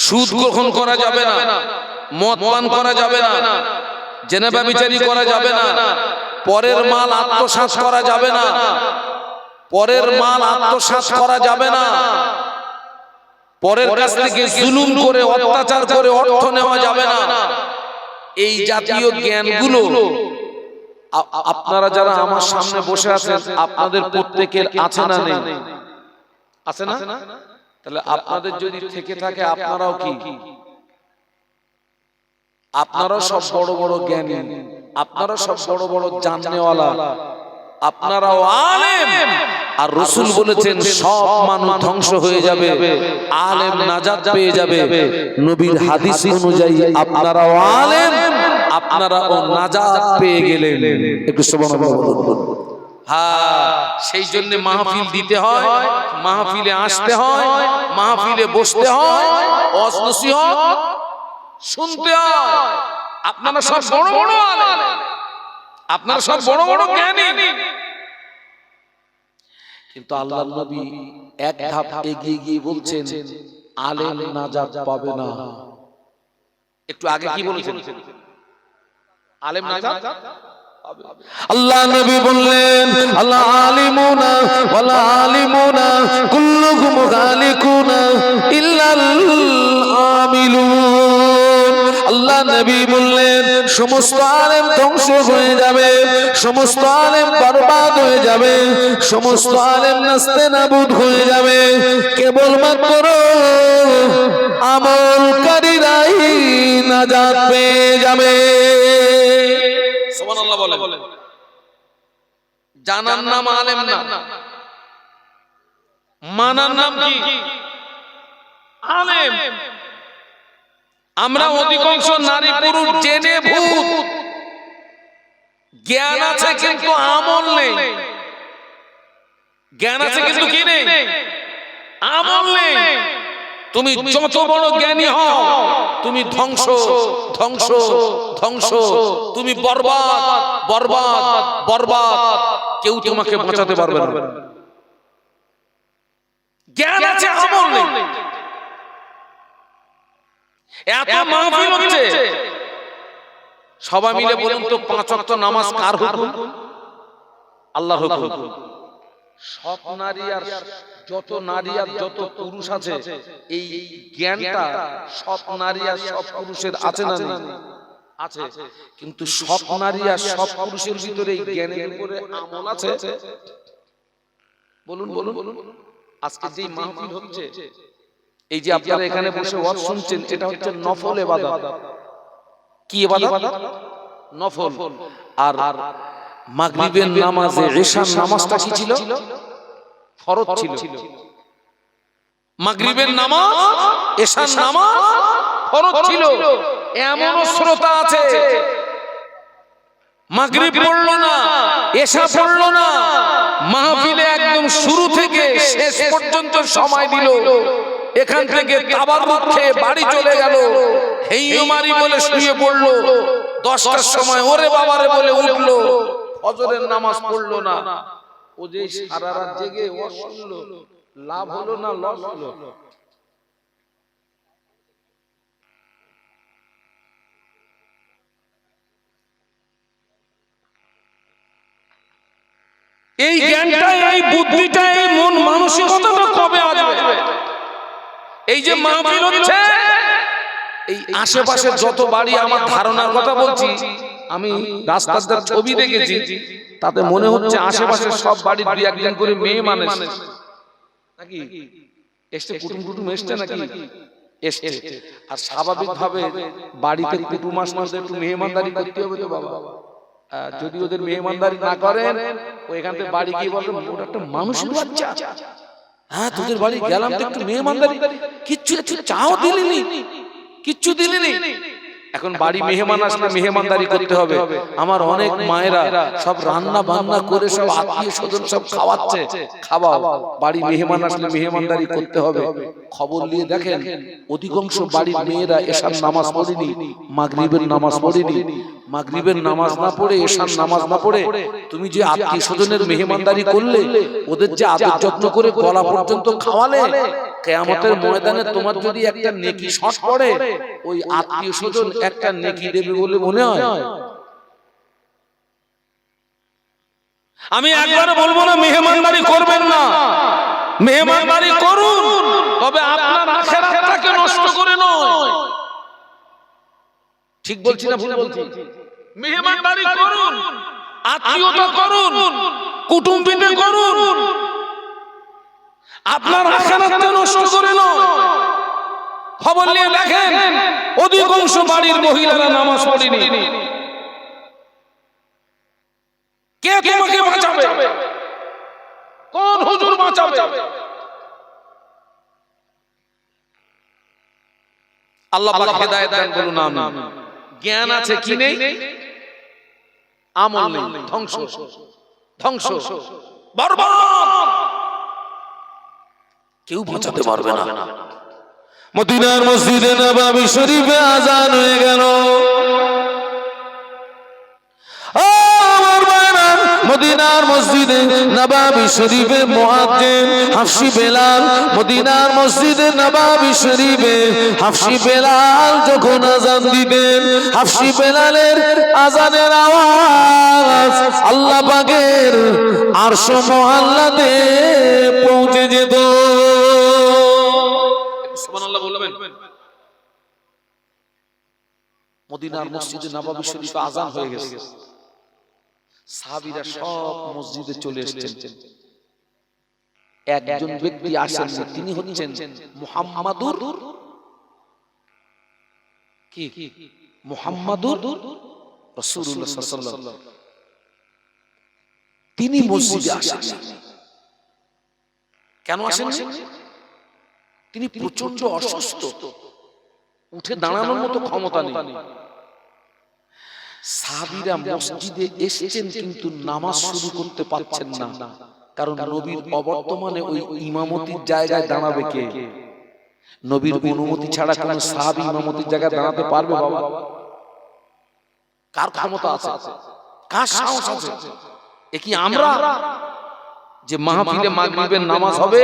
সুদ গ্রহণ করা যাবে না, মদ পান করা যাবে না, জেনা ব্যভিচারী করা যাবে না, পরের মাল আত্মসাৎ করা যাবে না, পরের মাল আত্মসাৎ করা যাবে না, পরের কাছ থেকে জুলুম করে অত্যাচার করে অর্থ নেওয়া যাবে না। এই জাতীয় জ্ঞানগুলো আপনারা যারা আমার সামনে বসে আছেন আপনাদের প্রত্যেকের আছে না নেই? আছে না? তাহলে আপনাদের যদি থেকে থাকে আপনারাও কি? আপনারা সব বড় বড় জ্ঞানী, আপনারা সব বড় বড় জাননেওয়ালা, আপনারাও আলেম। আর রাসূল বলেছেন সব মানুষ ধ্বংস হয়ে যাবে, আলেম নাজাত পেয়ে যাবে। নবীর হাদিস অনুযায়ী আপনারাও আলেম, আপনারাও নাজাত পেয়ে গেলেন। একটু সুবহানাল্লাহ বলুন। হ্যাঁ, সেই জন্য মাহফিল দিতে হয়, মাহফিলে আসতে হয়, মাহফিলে বসতে হয়, ওয়াজ নসিহত শুনতে হয়। আপনারা সব বড় বড় আলেম, আপনারা সব বড় বড় জ্ঞানী, কিন্তু আল্লাহর নবী এক ধাপ এগিয়ে গিয়ে বলছেন আলেম নাজাত পাবে না। একটু আগে কি বলেছেন? আলেম নাজাত পাবে। আল্লাহ নবী বললেন আল্লাহ আলিমুনা ওয়ালা আলিমুনা কুল্লুকুম গালিকুনা ইল্লাল আমিলুন। আল্লাহ নবী বললেন সমস্ত আলেম ধ্বংস হয়ে যাবে, সমস্ত আলেম বরবাদ হয়ে যাবে, সমস্ত আলেম নাস্তেনাবুদ হয়ে যাবে, কেবলমাত্র আমলকারীরাই নাজাত পেয়ে যাবে। সুবহানাল্লাহ বলেন। জানার নাম আলেম না, মানার নাম কি? আলেম। আমরা অধিকাংশ নারী পুরুষ জেনে ভূত, জ্ঞান আছে কিন্তু আমল নেই, জ্ঞান আছে কিন্তু কি নেই? আমল নেই। তুমি যত বড় জ্ঞানী হও তুমি ধ্বংস ধ্বংস ধ্বংস, তুমি বরবাদ বরবাদ বরবাদ, কেউ তোমাকে বাঁচাতে পারবে না। জ্ঞান আছে আমল নেই। এত মাহফিল হচ্ছে, সবাই মিলে বলুন তো 5 ওয়াক্ত নামাজ কার হুকুম? আল্লাহর হুকুম। সব নারী আর যত নারী আর যত পুরুষ আছে এই জ্ঞানটা সব নারী আর সব পুরুষের আছে না নেই? আছে। কিন্তু সব নারী আর সব পুরুষের ভিতরে এই জ্ঞানের উপরে আমল আছে? বলুন বলুন। আজকে যে মাহফিল হচ্ছে, এই যে আপনারা এখানে বসে ওয়াজ শুনছেন, এটা হচ্ছে নফল ইবাদত। কি ইবাদত? নফল। আর মাগরিবের নামাজে ইশার নামাজটা কি ছিল? ফরজ ছিল। মাগরিবের নামাজ ইশার নামাজ ফরজ ছিল। এমনও শ্রোতা আছে মাগরিব পড়লো না, ইশা পড়লো না, মাহফিলে একদম শুরু থেকে শেষ পর্যন্ত সময় দিল, এখান থেকে তাবারুক খেয়ে বাড়ি চলে গেল, হেইয়মারি বলে শুয়ে পড়লো, 10টার সময় ওরে বাবারে বলে উঠলো, ফজরের নামাজ পড়লো না। ও যে সারা রাত জেগে ওয়াজ শুনলো, লাভ হলো না লস হলো? এই জ্ঞানটা, এই বুদ্ধিটা, এই মন মানসিকতাটা কবে আসবে? এই যে মাহফিল হচ্ছে, এই আশেপাশে যত বাড়ি, আমার ধারণার কথা বলছি, আমি রাস্তার ছবি দেখেছি, তাতে মনে হচ্ছে আশেপাশে সব বাড়ির দুই একজন করে মেয়ে মানুষ নাকি এসছে, কুটুম কুটুম এসছে নাকি এসছে। আর স্বাভাবিকভাবে বাড়িতে কুটুম আসলে একটু মেহমানদারি করতে হবে তো বাবা। যদি ওদের মেহমানদারি না করেন, ওইখান থেকে বাড়ি গিয়ে বলবেন ওটা একটা মানুষের বাচ্চা, হ্যাঁ তোদের বাড়ি গেলাম তো একটু মেহমানদারি, কিচ্ছু চাও দিলিনি, কিচ্ছু দিলিনি। এখন বাড়ি মেহমান আসলে মেহমানদারি করতে হবে। আমার অনেক মায়েরা সব রান্না বান্না করে সব আত্মীয় স্বজন সব খাওয়াচ্ছে, খাওয়াও। বাড়ি মেহমান আসলে মেহমানদারি করতে হবে। খবর নিয়ে দেখেন অধিকাংশ বাড়ির মেয়েরা এশার নামাজ পড়েনি, মাগরিবের নামাজ পড়েনি। মাগরিবের নামাজ না পড়ে, এশার নামাজ না পড়ে তুমি যে আত্মীয় স্বজনের মেহমানদারি করলে, ওদের যে আদর যত্ন করে গলা পর্যন্ত খাওয়ালে, কিয়ামতের ময়দানে তোমার যদি একটা নেকি শর্ট পড়ে, ওই আত্মীয় স্বজন একটা নেকি দেবে বলে মনে হয়? আমি একবার বলবো না মেহমানদারি করবেন না, মেহমানদারি করুন, তবে আপনার আখিরাতটাকে নষ্ট করে নয়। ঠিক বলছি না ভুল বলছি? মেহমানদারি করুন, আত্মীয়তা করুন, কুটুম্বিতে করুন, আপনার আখিরাতটা নষ্ট করে নয়। খবর নিয়ে দেখেন অধিকাংশ বাড়ির মহিলারা নামাজ পড়েনি। কে তোমাকে বাঁচাবে? কোন হুজুর বাঁচাবে? আল্লাহ পাক হেদায়েত দান করুন, আমিন। জ্ঞান আছে কি নেই, আমল নেই, ধ্বংস ধ্বংস বরবাদ, কেউ বাঁচাতে পারবে না। মদিনার মসজিদে নববী শরীফে আযান হয়ে গেল। মদিনার মসজিদে নববী শরীফে মুয়াজ্জিন হাফসি বেলাল, মদিনার মসজিদে নববী শরীফে হাফসি বেলাল যখন আযান দিতেন, হাফসি বেলালের আযানের আওয়াজ আল্লাহ পাকের আরশ মুআল্লাতে পৌঁছে যেত। সুবহানাল্লাহ বলবেন। মদিনার মসজিদে নববী শরীফে আযান হয়ে গেছে, সাহাবীরা সব মসজিদে চলে এসেছেন। একজন ব্যক্তি আসেন, তিনি হচ্ছেন মুহাম্মাদুর কি মুহাম্মাদুর রাসূলুল্লাহ সাল্লাল্লাহু আলাইহি ওয়াসাল্লাম। তিনি মসজিদে আসেন। কেন আসেন? তিনি প্রচন্ড অসুস্থ, উঠে দাঁড়ানোর মতো ক্ষমতা নেই। সাহাবীরা মসজিদে এসেছেন কিন্তু নামাজ শুরু করতে পারছেন না, কারণ নবীর অবর্তমানে ওই ইমামতির জায়গায় দাঁড়াবে কে? নবীর অনুমতি ছাড়া কোন সাহাবী ইমামতির জায়গায় দাঁড়াতে পারবে বাবা? কার ক্ষমতা আছে? কার সাহস আছে? এ কি আমরা যে মাহফিলে মাগরিবের নামাজ হবে,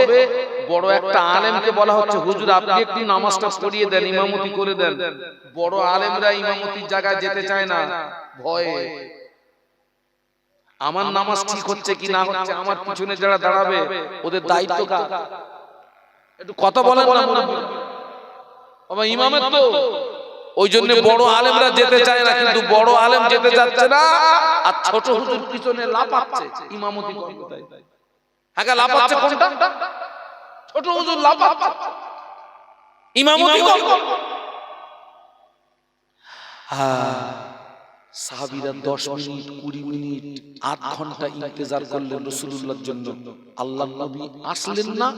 বড় একটা আলেমকে বলা হচ্ছে হুজুর আপনি একটু নামাজটা পড়িয়ে দেন, ইমামতি করে দেন। বড় আলেমরা ইমামতির জায়গায় যেতে চায় না, ভয়ে। আমার নামাজ ঠিক হচ্ছে কি না হচ্ছে, আমার পিছনে যারা দাঁড়াবে ওদের দায়িত্ব কার? একটু কথা বলেন না বাবা, ইমামের তো। ওই জন্য বড় আলেমরা যেতে চায় না, কিন্তু বড় আলেম যেতে যাচ্ছে না, আর ছোট হুজুর পিছনে লাফাচ্ছে ইমামতি করতে। হ্যাঁ লাফাচ্ছে কোনটা? ছোট হুজুর লাফাচ্ছে ইমামতি করতে। সাহাবীরা 10 মিনিট 20 মিনিট 8 ঘন্টা ইন্তজার করলেন রাসূলুল্লাহর জন্য। আল্লাহর নবী আসলেন না,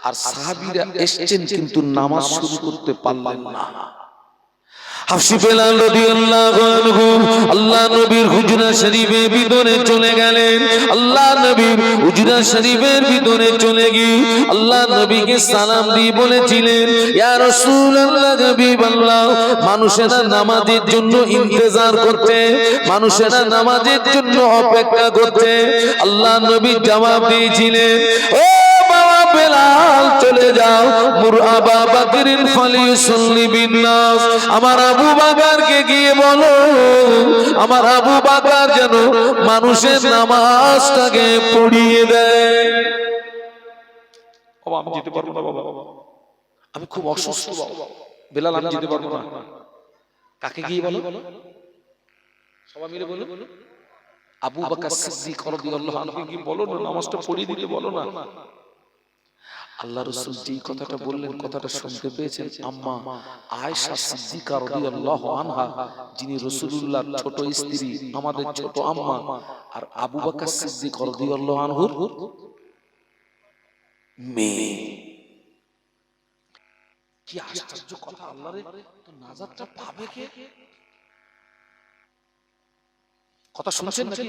আর সাহাবীরা এসেছেন কিন্তু নামাজ শুরু করতে পারলেন না। হাফসি বেলাল রাদিয়াল্লাহু আনহু আল্লাহ নবীর হুজরা শরীফের ভিতরে চলে গেলেন। আল্লাহ নবীর হুজরা শরীফের ভিতরে চলে গিয়ে আল্লাহ নবীকে সালাম দিয়ে বলেছিলেন, ইয়া রাসূলুল্লাহ হাবিবাল্লাহ, মানুষেরা নামাজের জন্য ইন্তজার করছে, মানুষেরা নামাজের জন্য অপেক্ষা করছে। আল্লাহ নবী জবাব দিয়েছিলেন, ও বাবা বেলাল, মুর আবা বকরিন ফালিয়ুসাল্লি বিন-নাস, আমার আবু বকরকে গিয়ে বলো আমার আবু বকর যেন মানুষের নামাজটাকে পড়িয়ে দেয়। বাবা আমি যেতে পারবো না, বাবা আমি খুব অসুস্থ, বাবা বেলাল আমি যেতে পারবো না। কাকে গিয়ে বলো? সবাই মিলে বলো আবু বকর সিদ্দিক রাদিয়াল্লাহু আনহু কি বলো না, নামাজটা পড়িয়ে দিতে বলো না। আল্লাহ রাসূল যেই কথাটা বললেন কথাটা শুনতে পেয়েছেন আম্মা আয়েশা সিদ্দিকা রাদিয়াল্লাহু আনহা, যিনি রাসূলুল্লাহর ছোট স্ত্রী, আমাদের ছোট আম্মা, আর আবু বকর সিদ্দিক রাদিয়াল্লাহু আনহুর মেয়ে। কি আশ্চর্য কথা! আল্লাহ রে, তো নাজাতটা পাবে কে? কথা শুনছেন নাকি?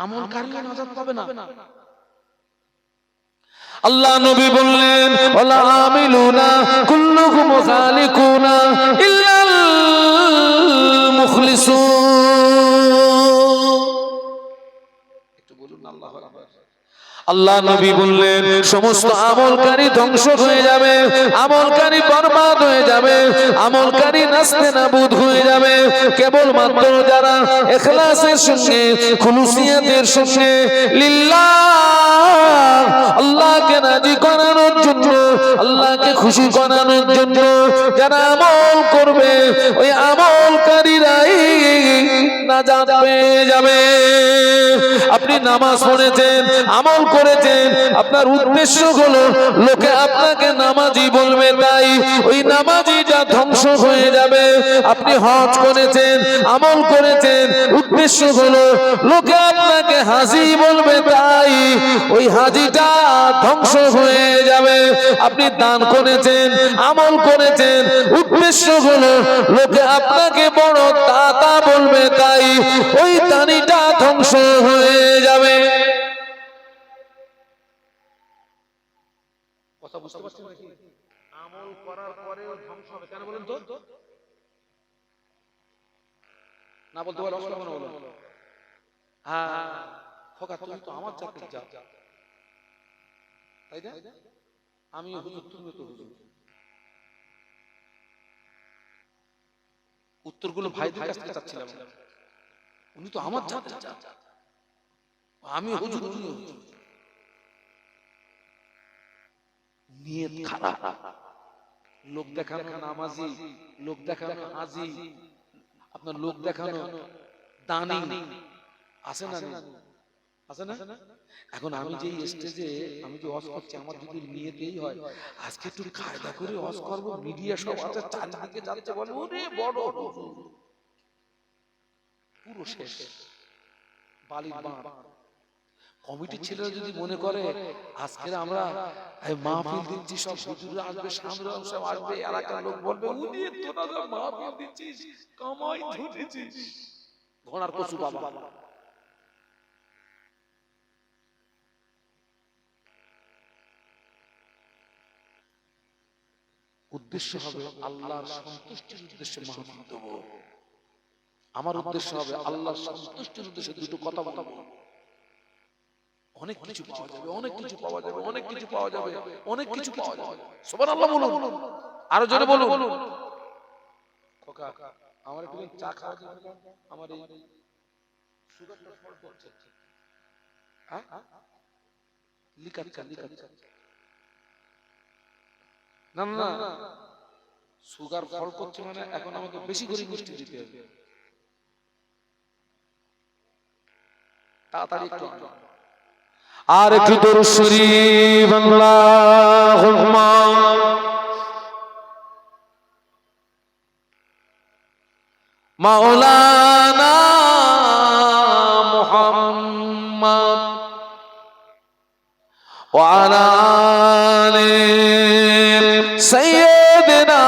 আমলকারীরা নাজাত পাবে না। আল্লাহ নবী বললেন ওয়ালা আমিলুনা কুল্লুহুম খালিকুনা ইল্লাল মুখলিসুন। একটু বলুন আল্লাহু আকবার। আল্লাহ নবী বললেন সমস্ত আমলকারী ধ্বংস হয়ে যাবে, আমলকারী বরবাদ হয়ে যাবে, আমলকারী নাস্তেনাবুদ হয়ে যাবে। কেবলমাত্র যারা ইখলাসের সঙ্গে খুলুসিয়াতের সঙ্গে লিল্লাহ আল্লাহকে রাজি করানোর জন্য, আল্লাহকে খুশি করানোর জন্য যারা আমল করবে, ওই আমলকারীরাই নাজাত পেয়ে যাবে। আপনি নামাজ পড়েছেন, আমল করেছেন, আপনার উদ্দেশ্য হলো লোকে আপনাকে নামাজি বলবে, তাই ওই নামাজিটা ধ্বংস হয়ে যাবে। আপনি হজ করেছেন, আমল করেছেন, উদ্দেশ্য হলো লোকে আপনাকে হাজী বলবে, তাই ওই হাজীটা ধ্বংস হয়ে যাবে। আপনি দান করেছেন, আমল করেছেন, উদ্দেশ্য হলো লোকে আপনাকে বড় দাতা বলবে, তাই ওই দানিটা ধ্বংস হয়ে যাবে। কথা বুঝতে পারছেন নাকি? আমল করার পরেও ধ্বংস হবে কেন বলেন তো? না বলতে পারলে অসুবিধা হবে না, বলো। হ্যাঁ খোকা তুমি তো আমার জাতির জাত, তাই না? আমি হুজুর, তুমি তো হুজুর। উত্তরগুলো ভাইদের কাছ থেকে চাচ্ছিলাম, উনি তো আমার জাতির জাত, আমি হুজুর, উনি হুজুর। নিয়ত খারাপ, লোক দেখানো নামাজি, লোক দেখানো হাজী, আপনার লোক দেখানো দানি আছে না? আছে না? এখন আমি যে স্টেজে আমি যে ওয়াজ করছি, আমার যদি নিয়তেই হয় আজকে একটু কায়দা করে ওয়াজ করব, মিডিয়া সব আছে চারদিকে যাচ্ছে, বলে ওরে বড় পুরো শেষ বালির বাঁধ। কমিটির ছেলেরা যদি মনে করে আজকে আমরা মাহফিল দিচ্ছি, সব হুজুররা আসবে, সামনে সব আসবে, এলাকার লোক বলবে উনি তোরা মাহফিল দিচ্ছিস, কামাই ধরেছিস, ঘোড়ার কচু বাবা। উদ্দেশ্য হবে আল্লাহর সন্তুষ্টির উদ্দেশ্যে মাহফিল দেব, আমার উদ্দেশ্য হবে আল্লাহর সন্তুষ্টির উদ্দেশ্যে দুটো কথা বলবো। অনেক কিছু পাওয়া যাবে, অনেক কিছু পাওয়া যাবে, অনেক কিছু পাওয়া যাবে, অনেক কিছু পাওয়া যাবে। সুবহানাল্লাহ বলুন, আরো জোরে বলুন। খোকা আমার একটু চা খাওয়া যাবে? আমার এই সুগারটা ফল করছে। হ্যাঁ লিকাচ্ছা। না না না, সুগার ফল করছে মানে এখন আমাকে বেশি করে মিষ্টি দিতে হবে, তাড়াতাড়ি একটু। আর একটু দরুদ শরীফ আল্লাহুম্মা মাওলানা মুহাম্মদ ওয়া আলা আলি সাইয়্যিদিনা।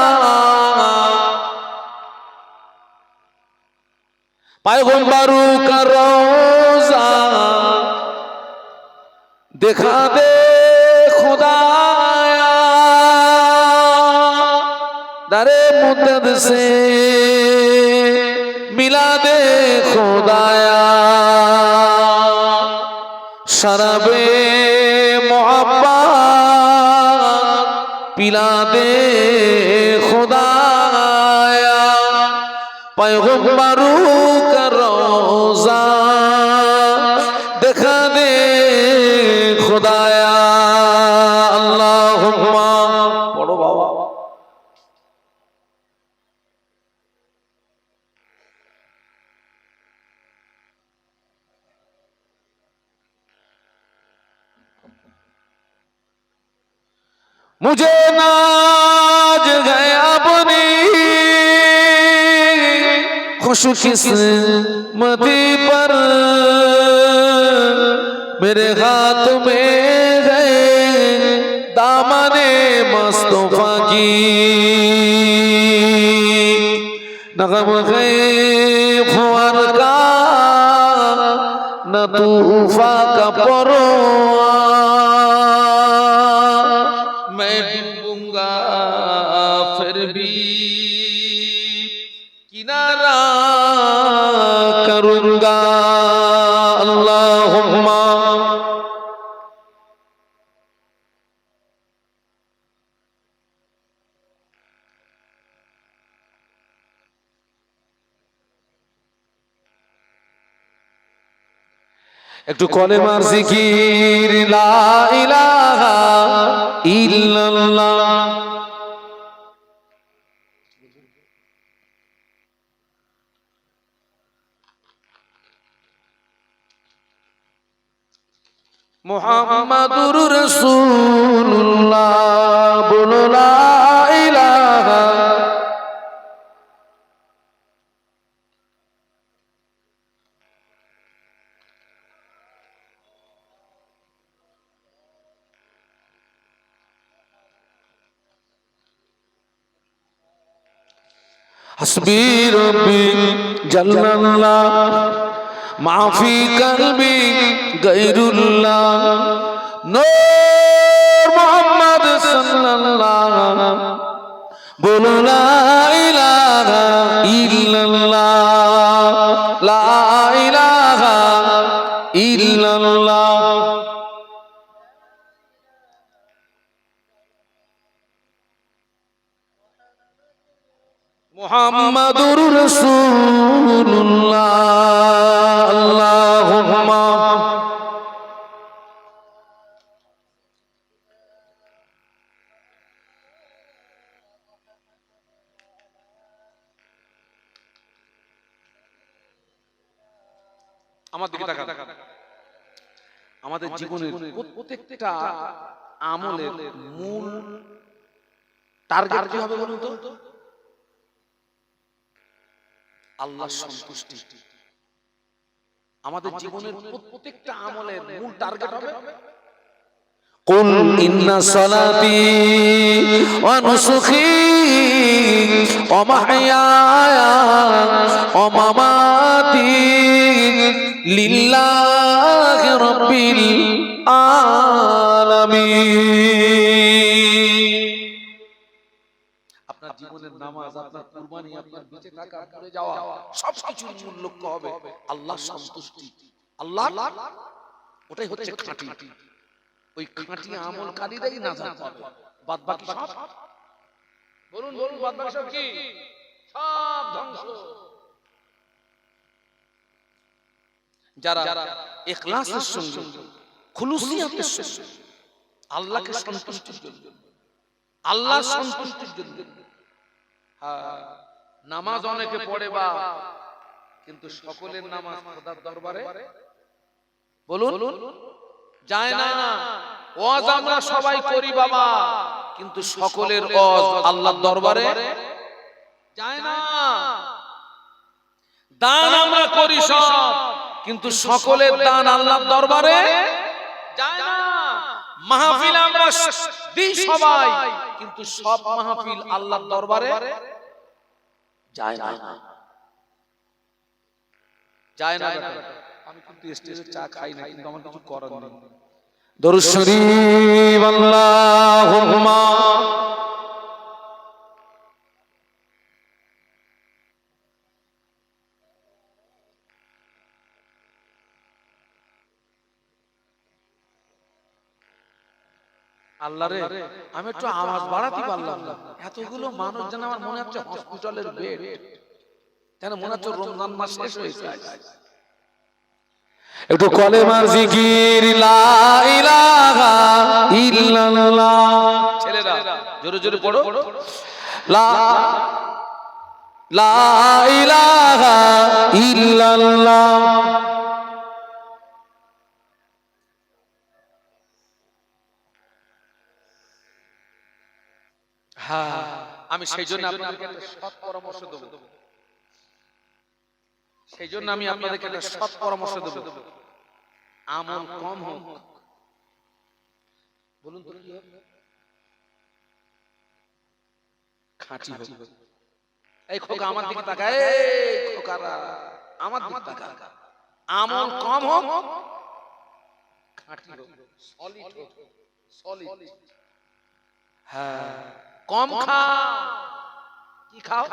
पैगंबरों का रोजा दिखा दे खुदाया, दरे मुद्दत से मिला दे खुदाया, शराबे मोहब्बत पिला दे खुदाया पैगंबरों का रोज़ा दिखा दे खुदाया अल्लाहुम्मा पढ़ो बाबा मुझे नाज गए अपनी खुशकिस्मती पर मेरे हाथ में गए दामने मुस्तफा की नगम गए फुआर का न तूफा का परवा मैं डूबूंगा फिर भी किनारा करूंगा अल्लाहुम्मा একটু কলেমার জিকির লা ইলাহা ইল্লাল্লাহ মুহাম্মাদুর রাসূলুল্লাহ বলো লা ইলাহা हस्बी रब्बी जल्लल्लाह माफी कल्बी गैरुल्लाह नूर मोहम्मद सल्लल्लाह बोलो ला इलाहा इल्लल्लाह ला इलाहा इल्लल्लाह मुहम्मदुर रसूलुल्लाह अल्लाहुम्मा আমাদের দিকে তাকান আমাদের জীবনের প্রত্যেকটা আমলের মূল টার্গেট কি হবে বলুন তো আল্লাহর সন্তুষ্টি আমাদের জীবনের প্রত্যেকটা আমলের মূল টার্গেট হবে কুল ইন্না সালাতি ওয়া নুসুকি ওয়া মাহইয়ায়া ওয়া মামাতি লিল্লাহি রাব্বিল আলামিন আপনার জীবনের নামাজ আপনার কুরবানি আপনার বেঁচে থাকা মরে যাওয়া সবকিছুর মূল লক্ষ্য হবে আল্লাহর সন্তুষ্টি আল্লাহ ওটাই হচ্ছে খাঁটি ওই খাঁটি আমলকারীরাই নাজাত পাবে বাদ বাকি সব বলুন বলুন বাদ বাকি সব কি সব ধ্বংস যারা ইখলাসের সঙ্গে খুলুসিয়াতের সঙ্গে আল্লাহকে সন্তুষ্টির জন্য আল্লাহর সন্তুষ্টির জন্য নামাজ অনেকে পড়ে বা কিন্তু সকলের নামাজ খোদার দরবারে বলুন যায় না ওয়াজ আমরা সবাই করি বাবা কিন্তু সকলের ওয়াজ আল্লাহর দরবারে যায় না দান আমরা করি সব কিন্তু সকলের দান আল্লাহর দরবারে যায় না মাহফিল আমরা দিই সবাই কিন্তু সব মাহফিল আল্লাহর দরবারে যায় না যায় না আমি কিন্তু স্টেজে চা খাই না কিন্তু আমার কিছু করার নেই দরুদ শরীফ আল্লাহুম্মা আল্লাহ রে, আমি একটু আওয়াজ বাড়াতে পারলাম না, এতগুলো মানুষ যেন আমার মনে হচ্ছে হসপিটালের বেড, যেন মনে হচ্ছে রমজান মাস শেষ হয়েছে। একটু কলেমার জিকির লা ইলাহা ইল্লাল্লাহ, ছেলেরা জোরে জোরে পড়ো, লা লা ইলাহা ইল্লাল্লাহ। হ্যাঁ, আমি সেই জন্য আপনাদেরকে একটা সৎ পরামর্শ দেব, সেই জন্য আমি আপনাদেরকে একটা সৎ পরামর্শ দেব, আমল কম হোক, বলুন তো কি হবে, খাঁটি হোক। এই খোকা আমার দিকে তাকা, এই খোকারা আমার দিকে তাকা, আমল কম হোক, খাঁটি হোক, সলিড হোক, সলিড। হ্যাঁ, কম খাও, কি খাও,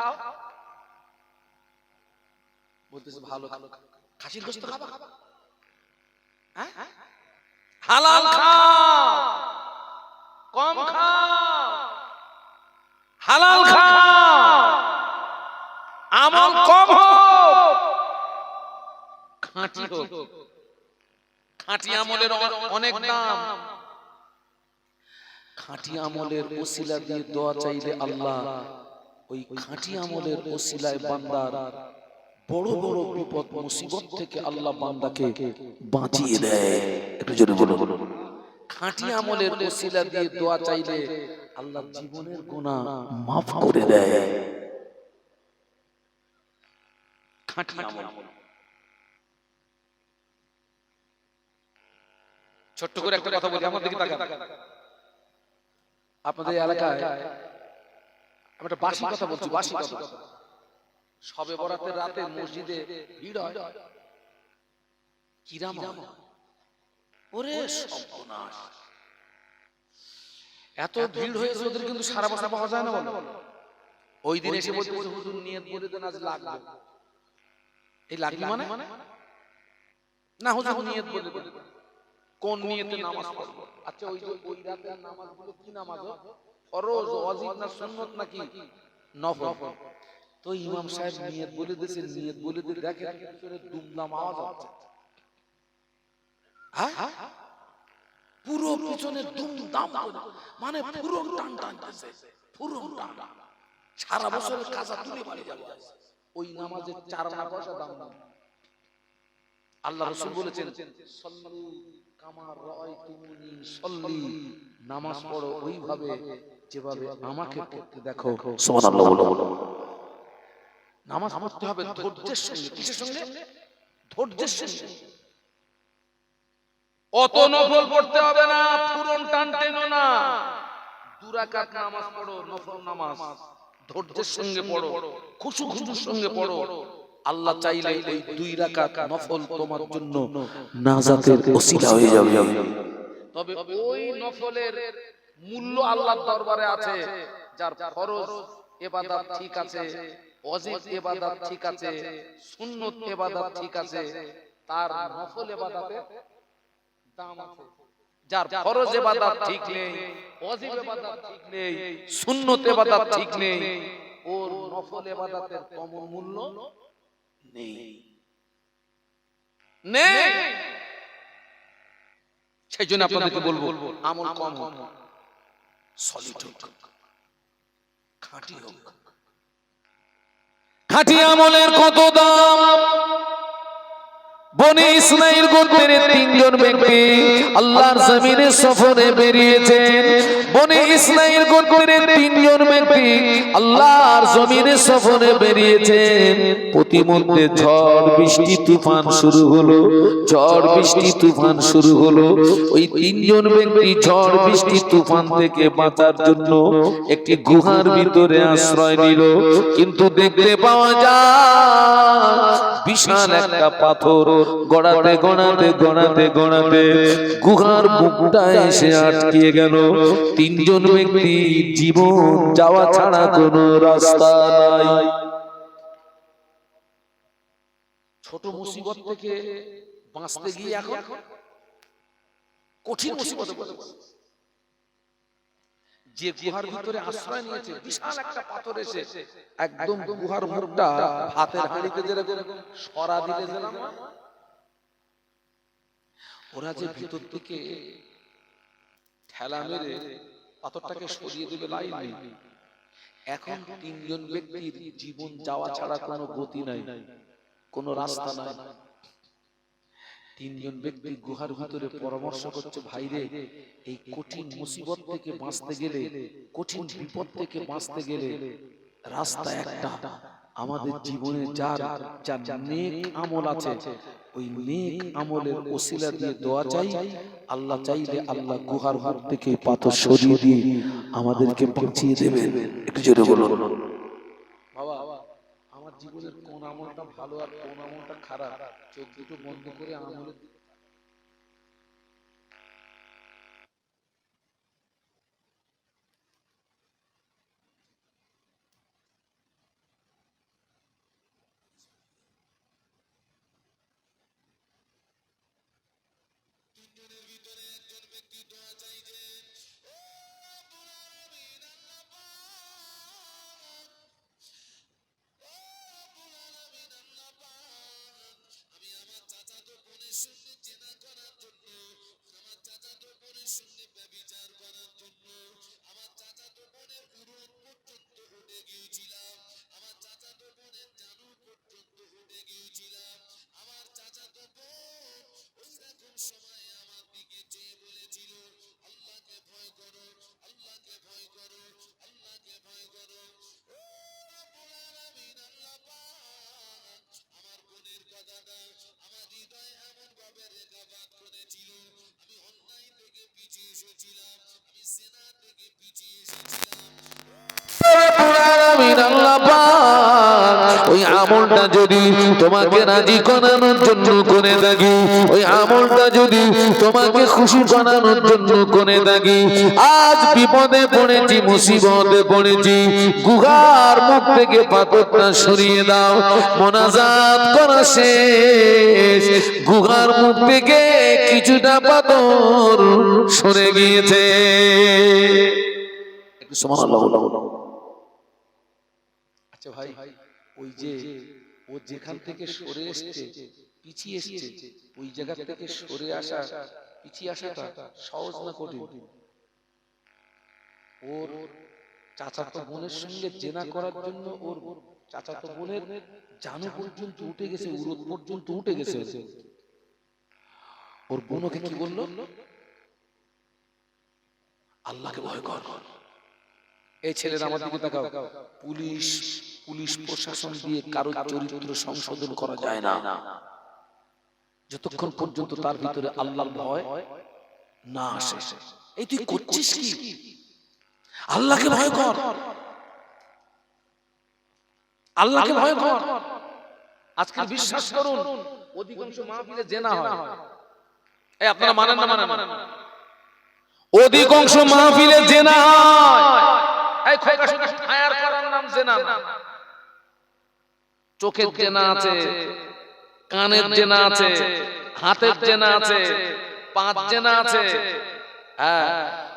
বলতেছে ভালো খাসির গোশত খাবা, হ্যাঁ হালাল খাও, কম খাও, হালাল খাও, আমল কম হোক, খাঁটি হোক। খাঁটি আমলের অনেক দাম, খাঁটি আমলের ওসিলা দিয়ে দোয়া চাইলে আল্লাহ ওই খাঁটি আমলের ওসিলায় বান্দার বড় বড় বিপদ মুসিবত থেকে আল্লাহ বান্দাকে বাঁচিয়ে দেয়। একটু জোরে বলুন, খাঁটি আমলের ওসিলা দিয়ে দোয়া চাইলে আল্লাহ জীবনের গুনাহ মাফ করে দেয়। খাঁটি আমল, ছোট্ট করে একটা কথা বলি, আমার দিকে তাকান। আপনাদের এলাকায় আমি একটা বাসি কথা বলছি, বাসি কথা, শবে বরাতের রাতে মসজিদে ভিড় হয়, কিরাম হয়, ওরে সর্বনাশ, এত ভিড় হয়েছে ওদের কিন্তু সারা বছর পাওয়া যায় না। বলো ওই দিন এসে বলতে হুজুর নিয়ত বলে দেন আজ লাগবে, এই লাগবে মানে না হুজুর নিয়ত বলে দেন, কোন নিয়তে নামাজ পড়বো? আচ্ছা ওই যে ওই রাতের নামাজগুলো কি নামাজ, ফরজ ওয়াজিব না সুন্নাত নাকি নফল? তো ইমাম সাহেব নিয়ত বলে দিয়েছেন, নিয়ত বলে দিয়ে দেখে ভিতরে দুমদাম আওয়াজ হচ্ছে, হ্যাঁ পুরো পিছনে দুমদাম, মানে পুরো টান টানতেছে, পুরো টান, সারা বছরের কাজা তুলে বাড়ি যাবে, ওই নামাজের 4 আনা পয়সা দাম না। আল্লাহ রাসূল বলেছেন সাল্লু কামা রাআইতুমুনি সাল্লি, নামাজ পড়ো ওইভাবে যেভাবে আমাকে পড়তে দেখো। সুবহানাল্লাহ বলো। নামাজ পড়তে হবে ধৈর্যের সঙ্গে, কিসের সঙ্গে? ধৈর্যের সঙ্গে। অত নফল পড়তে হবে না, পুরন টান টেনো না, 2 রাকাত নামাজ পড়ো, নফল নামাজ ধৈর্যের সঙ্গে পড়ো, খুশুর সঙ্গে পড়ো। আল্লাহ চাইলে এই 2 রাকাত নফল তোমার জন্য নাজাতের ওসিলা হয়ে যাবে। তবে ওই নফলের মূল্য আল্লাহর দরবারে আছে যার ফরজ ইবাদত ঠিক আছে, ওয়াজিব ইবাদত ঠিক আছে, সুন্নত ইবাদত ঠিক আছে, তার নফল ইবাদতের দাম আছে। যার ফরজ ইবাদত ঠিক নেই, ওয়াজিব ইবাদত ঠিক নেই, সুন্নত ইবাদত ঠিক নেই, ওর নফল ইবাদতের কম মূল্য নেই, নেই। সেই জন্য আপনাদেরকে বলবো আমল কম হোক, সলিড হোক, খাঁটি হোক। খাঁটি আমলের কত দাম! বনি ইসরাইল গোত্রের 3 জন ব্যক্তি আল্লাহর জমিনে সফরে বেরিয়েছেন। বনি ইসরাইল গোত্রের 3 জন ব্যক্তি আল্লাহর জমিনে সফরে বেরিয়েছেন। প্রতিমধ্যে ঝড় বৃষ্টি তুফান শুরু হলো, ঝড় বৃষ্টি তুফান শুরু হলো। ওই 3 জন ব্যক্তি ঝড় বৃষ্টি তুফান থেকে বাঁচার জন্য একটি গুহার ভিতরে আশ্রয় নিল। কিন্তু দেখতে পাওয়া যায় বিশাল একটা পাথর গড়াতে গড়াতে গড়াতে গড়াতে গুহার মুখটা এসে আটকে গেল। 3 জন ব্যক্তি জীবন যাওয়া ছাড়া কোনো রাস্তা নাই। ছোট মুসিবত থেকে বাঁচতে গিয়ে এখন কঠিন মুসিবতে পড়েছে। যে গুহার ভিতরে আশ্রয় নিয়েছে, বিশাল একটা পাথর এসে একদম গুহার মুখটা হাতের হাঁড়িতে যেরকম সরা দিলে যেরকম, ওরা যে ভিতর থেকে ঠেলা মেরে পাথরটাকে সরিয়ে দেবে লাইন নেই। এখন তিনজন ব্যক্তির জীবন যাওয়া ছাড়া কোনো গতি নাই, কোনো রাস্তা নাই। তিনজন ব্যক্তি গুহার ভিতরে পরামর্শ করছে, ভাইরে এই কঠিন মুসিবত থেকে বাঁচতে গেলে, কঠিন বিপদ থেকে বাঁচতে গেলে রাস্তা একটা, আমাদের জীবনে যার নেক আমল আছে ওই নেক আমলের ওসিলা দিয়ে দোয়া চাই। আল্লাহ চাইলে আল্লাহ গুহার মুখ থেকে পাথর সরিয়ে দিয়ে আমাদেরকে বাঁচিয়ে দেবেন। একটু জোরে বলুন। বাবা, আমার জীবনের কোন আমলটা ভালো আর কোন আমলটা খারাপ, চোখ দুটো বন্ধ করে আমলের ওই আমলটা যদি তোমাকে রাজি করানোর জন্য করে থাকি, ওই আমলটা যদি তোমাকে খুশি করানোর জন্য করে থাকি, আজ বিপদে পড়েছি, মুসিবতে পড়েছি, গুহার মুখ থেকে পাথরটা সরিয়ে দাও। মোনাজাত করা শেষ, গুহার মুখ থেকে কিছুটা পাথর সরে গিয়েছে। একটু সুবহানাল্লাহ বলো। আচ্ছা ভাই, ওই যে ও যেখান থেকে সরে এসেছে, পিছিয়ে এসেছে, ওই জায়গা থেকে সরে আসা, পিছিয়ে আসাটা সহজ না কঠিন? ওর চাচাতো বোনের সঙ্গে জেনা করার জন্য ওর চাচাতো বোনের জানু পর্যন্ত উঠে গেছে, উরুত পর্যন্ত উঠে গেছে। ওর বোন ওকে কি বলল? আল্লাহকে ভয় কর। এই ছেলেরা আমার দিকে তাকাও। পুলিশ প্রশাসন দিয়ে কারো চরিত্র সংশোধন করা যায় না যতক্ষণ পর্যন্ত তার ভিতরে আল্লাহর ভয় না আসে। এই তুই করছিস কি? আল্লাহকে ভয় কর, আল্লাহকে ভয় কর। আজকে বিশ্বাস করুন, অধিকাংশ মাহফিলে জেনা হয়। এই আপনারা মানেন না? মানেন না? অধিকাংশ মাহফিলে জেনা হয়। এই খোকা শুধু ফায়ার করার নাম জেনা না। চোখের জেনা আছে, কানের জেনা আছে, হাতের জেনা আছে, পাঁচ জেনা আছে। হ্যাঁ,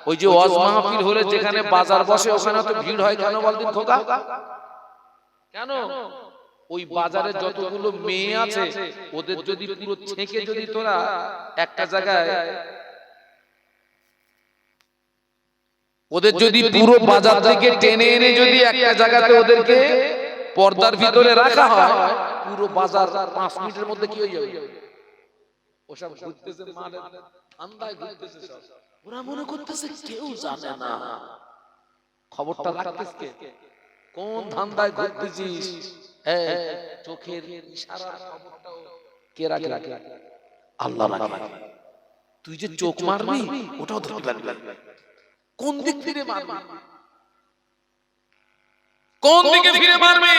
ওই যে ওয়াজ মাহফিল হলে যেখানে বাজার বসে ওখানে তো ভিড় হয় কেন বলদিন খোকা? কেন? ওই বাজারে যতগুলো মেয়ে আছে ওদের যদি পুরো ছেঁকে যদি তোরা একটা জায়গায়, ওদের যদি পুরো বাজার থেকে টেনে এনে যদি একটা জায়গাতে ওদেরকে পর্দার ভিতরে রাখা হয়, পুরো বাজার 5 মিনিটের মধ্যে কি হয়ে যাবে? ওসব ঘুরতেছে, মানে ঠান্ডায় ঘুরতেছে সব। ওরা মনে করতেছে কেউ জানে না। খবরটা রাখতেছে কে? কোন ধান্দায় ঘুরতেছিস? চোখের ইশারার খবরটাও কে রাখে? আল্লাহ রাখে। তুই যে চোখ মারবি ওটাও ধরতে পারবি। কোন দিক ফিরে মারবি? কোন দিকে ফিরে মারবি?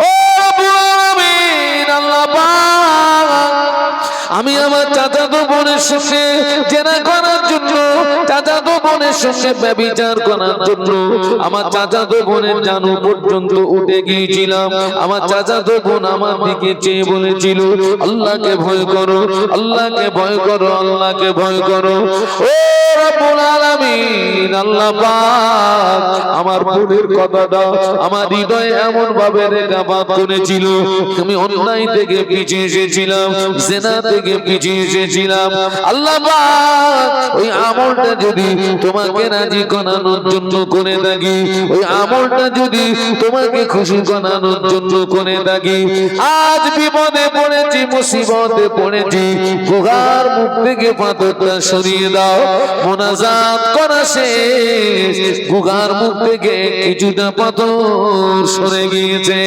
ও রব্বুল আল্লাহ পাক, আমি আমার চাচাতো বোনের সাথে জেনা করার জন্য চাচাতো বোনের সঙ্গে ব্যভিচার করার জন্য আমার চাচাতো বোনের জানু পর্যন্ত উঠে গিয়েছিলাম। আমার চাচাতো বোন আমার দিকে চেয়ে বলেছিল, আল্লাহকে ভয় করো, আল্লাহকে ভয় করো, আল্লাহকে ভয় করো। ও রব্বুল আলামিন, আল্লাহ পাক আমার বোনের কথাটা আমার হৃদয়ে এমন ভাবে রেখাপাত করেছিল। তুমি অন্যায় থেকে পিছিয়ে এসেছিলাম, জিনা থেকে পিছিয়ে এসেছিলাম। আল্লাহ পাক ওই আমলটা যদি তোমাকে রাজি করানোর জন্য করে থাকি, ওই আমলটা যদি তোমাকে খুশি করানোর জন্য করে থাকি, আজ বিপদে পড়েছি, মুসিবতে পড়েছি, গুহার মুখ থেকে পাথরটা সরিয়ে দাও। মোনাজাত করা শেষ, গুহার মুখ থেকে কিছুটা পাথর সরে গিয়েছে।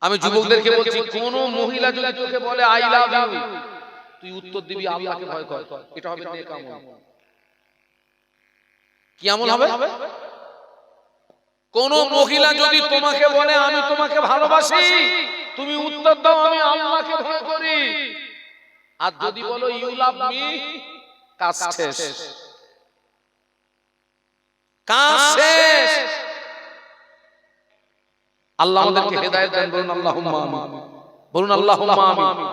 আমি যুবকদেরকে বলছি, কোন মহিলা যদি তোকে বলে আই লাভ ইউ, তুই উত্তর দিবি আল্লাহকে ভয় কর। এটা হবে নেক আমল। কি আমল হবে? কোন মহিলা যদি তোমাকে বলে আমি তোমাকে ভালোবাসি, তুমি উত্তর দাও আমি আল্লাহকে ভয় করি। আর যদি বলো ইউ লাভ মি, কাজ শেষ, কাজ শেষ। আল্লাহ আমাদেরকে হেদায়েত দান, বলুন আল্লাহুম্মা আমিন, বলুন আল্লাহুম্মা আমিন।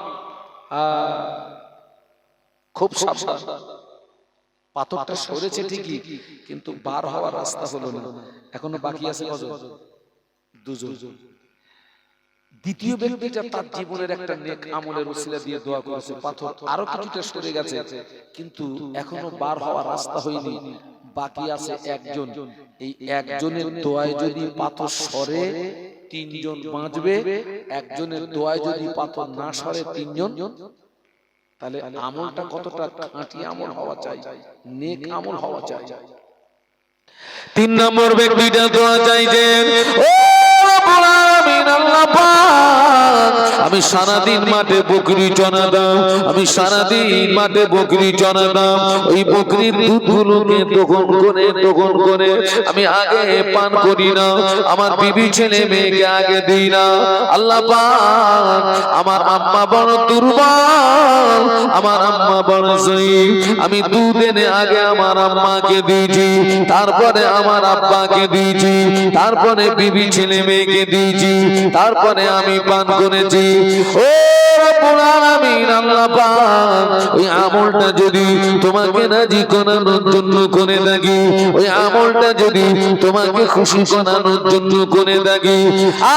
খুব সাবধান, পাথরটা সরেছে ঠিকই, কিন্তু বার হওয়ার রাস্তা হলো না, এখনো বাকি আছে কজন? দুজন। দ্বিতীয় ব্যক্তিটা তার জীবনের একটা নেক আমলের উসিলা দিয়ে দোয়া করেছে, পাথর আরো কিছুটা সরে গেছে, কিন্তু এখনো বার হওয়ার রাস্তা হয়নি, বাকি আছে একজন। এই একজনের দোয়ায় যদি পাথর সরে, তিনজন বাঁচবে। একজনের দোয়ায় যদি পাথর না সরে, তিনজন। তাহলে আমলটা কতটা খাঁটি আমল হওয়া চাই, নেক আমল হওয়া চাই। তিন নম্বর ব্যক্তিটা দোয়া চাইছেন, ও রব্বুল আলামিন, আল্লাহ পাক, আমি সারাদিন মাঠে বকরি চনা দাও, আমি সারাদিন মাঠে বকরি চনা দাও, ওই বকরির দুধগুলোকে তখন করে আমি আগে পান করি না, আমার বিবি ছেলে মেয়েকে আগে দিই না। আল্লাহ পাক, আমার আম্মা বড় দুর্বল, আমার আম্মা বড় জয়ীফ, আমি দুধ এনে আগে আমার আম্মাকে দিয়েছি, তারপরে আমার আব্বাকে দিয়েছি, তারপরে বিবি ছেলে মেয়েকে দিয়েছি, তারপরে আমি পান করেছি। ও রব্বুল আলামিন, আল্লাহ পাক, ওই আমলটা যদি তোমাকে রাজি করানোর জন্য করে থাকি, ওই আমলটা যদি তোমাকে খুশি করানোর জন্য করে থাকি,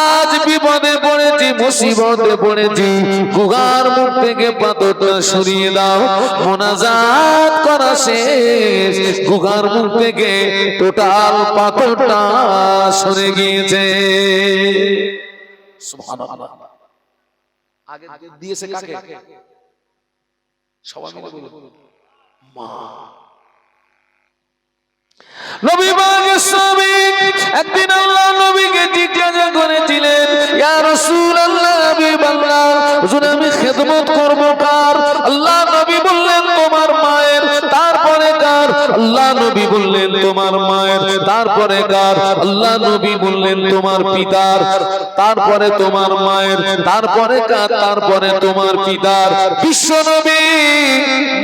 আজ বিপদে পড়েছি, মুসিবতে পড়েছি, গুহার মুখ থেকে পাথরটা সরিয়ে দাও। মোনাজাত করা শেষ, গুহার মুখ থেকে টোটাল পাথরটা সরে গিয়েছে। সুবহানাল্লাহ। আগে দিয়েছে কাকে? সবাই মিলে বলুন, মা। নবী পাকের স্বামী একদিন আল্লাহ নবীকে জিজ্ঞাসা করেছিলেন, ইয়া রাসূলুল্লাহ, হাবিবাল্লাহ, হুজুর আমি খেদমত করব কার? আল্লাহ নবী বললেন তোমার মায়ের। তারপরে কার? আল্লাহ নবী বললেন তোমার মায়ের। তারপরে কার? আল্লাহ নবী বললেন তোমার পিতার। তারপরে তোমার মায়ের। তারপরে কার? তারপরে তোমার পিতার। বিশ্ব নবী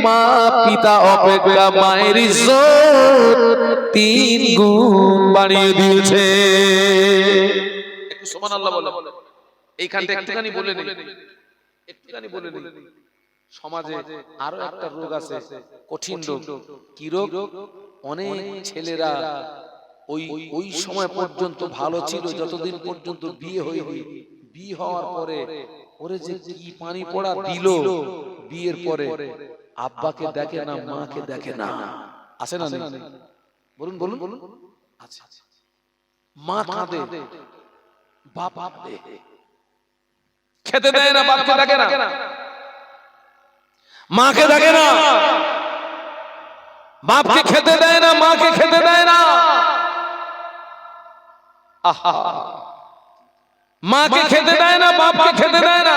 মা পিতা অপেক্ষা মায়ের ইজ্জত 3 গুণ বাড়িয়ে দিয়েছে। একটু সুবহানাল্লাহ বলো। এইখানটা একটুখানি বলে নেই, একটুখানি বলে নেই। সমাজে আরো একটা রোগ আছে, কঠিন রোগ। কি রোগ? অনেক ছেলেরা ওই সময় পর্যন্ত ভালো ছিল, যতদিন পর্যন্ত বিয়ে হয়নি। বিয়ে হওয়ার পরে ওরে যে কি পানি পড়া দিল, বিয়ের পরে আব্বাকে দেখে না, মাকে দেখে না। আছে না? বলুন বলুন বলুন। আচ্ছা, মা কাঁদে, বাপ কাঁদে, খেতে দেয় না, বাপকে দেখে না, মাকে দেখে না, বাপকে খেতে দেয় না, মাকে খেতে দেয় না। আহা, মাকে খেতে দেয় না, বাপকে খেতে দেয় না।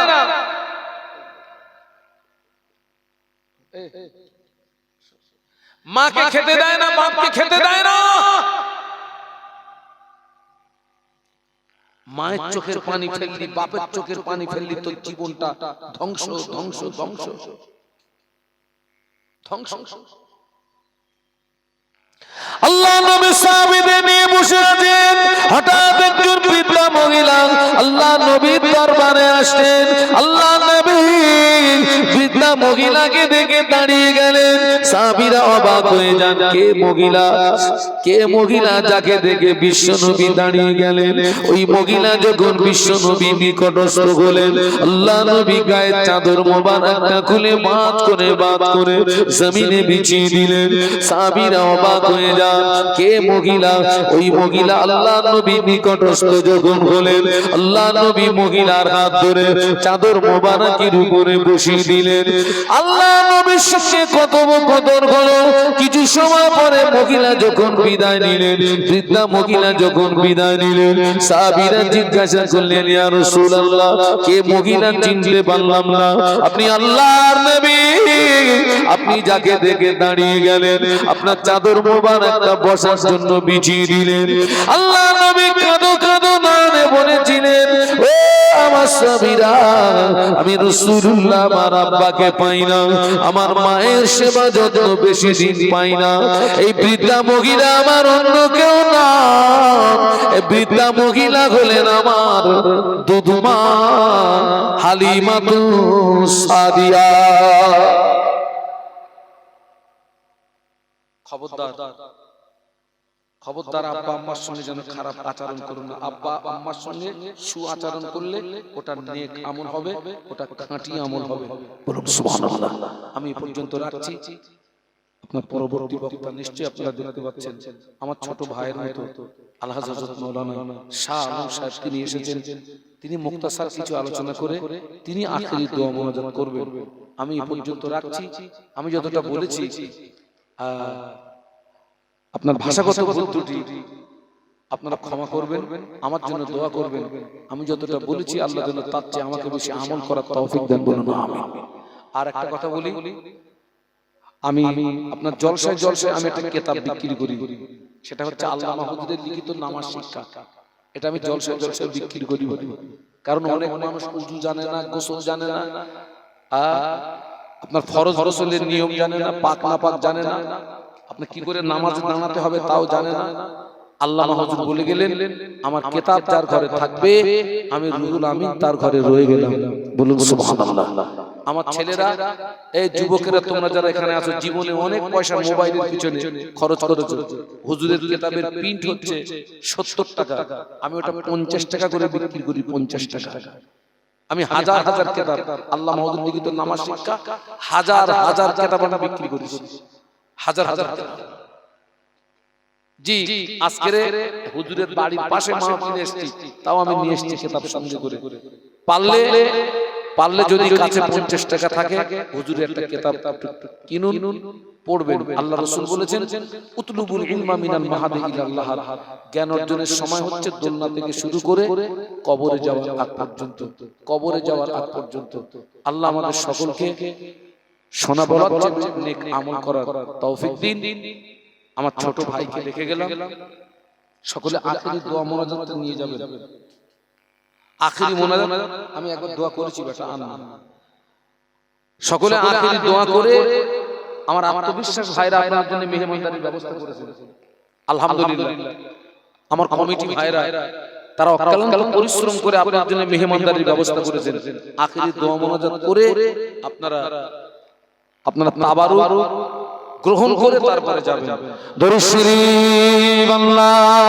মাকে খেতে দেয় না, বাপকে খেতে দেয় না। মায়ের চোখের পানি ফেললি, বাপের চোখের পানি ফেললি, তোর জীবনটা ধ্বংস ধ্বংস ধ্বংস ধ্বংস। আল্লাহ নবী সাহাবীদের নিয়ে বসে আছেন, হঠাৎ একজন বৃদ্ধা মহিলা আল্লাহ নবীর দরবারে আসলেন। আল্লাহ নবী বৃদ্ধা মহিলাকে দেখে দাঁড়িয়ে গেলেন। সাহাবীরা অবাক হয়ে যান, কে মহিলা, কে মহিলা যাকে দেখে বিশ্বনবী দাঁড়িয়ে গেলেন। ওই মহিলা যখন বিশ্বনবী নিকটস্থ হলেন, আল্লাহ নবী গায়ে চাদর মোবারকটা খুলে বাত করে জমিনে বিছিয়ে দিলেন। সাহাবীরা অবাক হয়ে যান, কে মহিলা? ওই মহিলা আল্লাহ নবী নিকটস্থ যখন হলেন, আল্লাহ নবী মহিলার হাত ধরে চাদর মোবারকের উপরে বসিয়ে দিলেন। আল্লাহ নবীর সঙ্গে কথোপকথন হলো। কিছু সময় পরে মহিলা যখন বিদায় নিলেন, বৃদ্ধা মহিলা যখন বিদায় নিলেন, সাহাবীরা জিজ্ঞাসা করলেন, ইয়া রাসূলুল্লাহ, কে মহিলা চিনতে পারলাম না। আপনি আল্লাহর নবী, আপনি যাকে দেখে দাঁড়িয়ে গেলেন, আপনার চাদর মোবারকটা বসার জন্য বিছিয়ে দিলেন। আল্লাহ নবী কাঁদো কাঁদো নারে বলেছিলেন, ও আমার সাহাবীরা, আমি রাসূলুল্লাহ আমার আব্বাকে পাই না, আমার মায়ের সেবা যত্ন বেশি দিন পাই না। এই বৃদ্ধা মহিলা আমার অন্য কেউ না, এই বৃদ্ধা মহিলা হলেন আমার দুধমা হালিমাতুস সাদিয়া। খবরদার খবরদার, আব্বা আম্মার সঙ্গে যেন খারাপ আচরণ করুন না। আব্বা আম্মার সঙ্গে সু আচরণ করলে ওটা নেক আমল হবে, ওটা খাঁটি আমল হবে। বলুন সুবহানাল্লাহ। আমি পর্যন্ত রাখছি। আপনার পরবর্তী বক্তা নিশ্চয়ই আপনারা দেখতে পাচ্ছেন, আমার ছোট ভাইয়ের মতো আলহাজ হযরত মাওলানা শাহ আলম সাহেব তিনি এসেছেন। তিনি মুক্তাসার কিছু আলোচনা করে তিনি আখিরি দোয়া মোনাজাত করবেন। আমি পর্যন্ত রাখছি। আমি যতটা বলেছি, আপনার ভাষাগত ভুল ত্রুটি আপনারা ক্ষমা করবেন, আমার জন্য দোয়া করবেন। আমি যতটা বলেছি আল্লাহ যেন তার চেয়ে আমাকে বেশি আমল করার তৌফিক দেন, বলুন আমিন। আর একটা কথা বলি, আমি আপনার জলসায় আমি একটা কিতাব বিক্রি করি, সেটা হচ্ছে আল্লামা হুজুরের লিখিত নামাজ শিক্ষা। এটা আমি জলসায় বিক্রি করি, কারণ অনেক মানুষ উযু জানে না, গোসল জানে না, আপনার ফরজ গোসলের নিয়ম জানে না, পাক না পাক জানে না, আপনি কি করে নামাজে দাঁড়াতে হবে তাও জানে না। আল্লামা হুজুর বলে গেলেন, আমার কিতাব যার ঘরে থাকবে আমি রুহুল আমিন তার ঘরে রয়ে গেলাম। বলুন সুবহানাল্লাহ। আমার ছেলেরা, এই যুবকেরা, তোমরা যারা এখানে আছো, জীবনে অনেক পয়সা মোবাইলের পিছনে খরচ করেছো। হুজুরের কিতাবের প্রিন্ট হচ্ছে 70 টাকা, আমি ওটা 50 টাকা করে বিক্রি করি। 50 টাকা। আমি হাজার হাজার কিতাব আল্লামা হুজুর লিখিত নামাজ শিক্ষা হাজার হাজার কিতাব আমি বিক্রি করি, হাজার হাজার। জি, আজকে হুজুরের বাড়ির পাশে মাহফিলে এসেছি, তাও আমি নিয়ে এসেছি কিতাব সঙ্গে করে। পারলে যদি কাছে 50 টাকা থাকে, হুজুরের একটা কিতাব কিনুন, পড়বেন। আল্লাহ রাসূল বলেছেন, উতলুবুল ইলমা মিনাল মাহাদি ইলাল লাহাদ। জ্ঞান অর্জনের সময় হচ্ছে দোলনা থেকে শুরু করে কবরে যাওয়ার আগ পর্যন্ত। কবরে যাওয়ার আগ পর্যন্ত আল্লাহ আমাদের সকলকে শোনা বলার নেক আমল করার তৌফিক দিন। আমার ছোট ভাইকে রেখে গেলাম, সকলে আখিরি দোয়া মোনাজাত নিয়ে যাবেন। আখিরি মোনাজাত আমি একবার দোয়া করেছি, বেটা আন। সকলে আখিরি দোয়া করে আমার আত্মবিশ্বাস ভাইরা আপনার জন্য মেহমানদারির ব্যবস্থা করেছেন। আলহামদুলিল্লাহ। আমার কমিটি ভাইরা তারা অক্লান্ত পরিশ্রম করে আপনার জন্য মেহমানদারির ব্যবস্থা করেছেন। আখিরি দোয়া মোনাজাত করে আপনারা তাবারুক গ্রহণ করে তারপরে যাবেন। দরুদ শরীফ আল্লাহ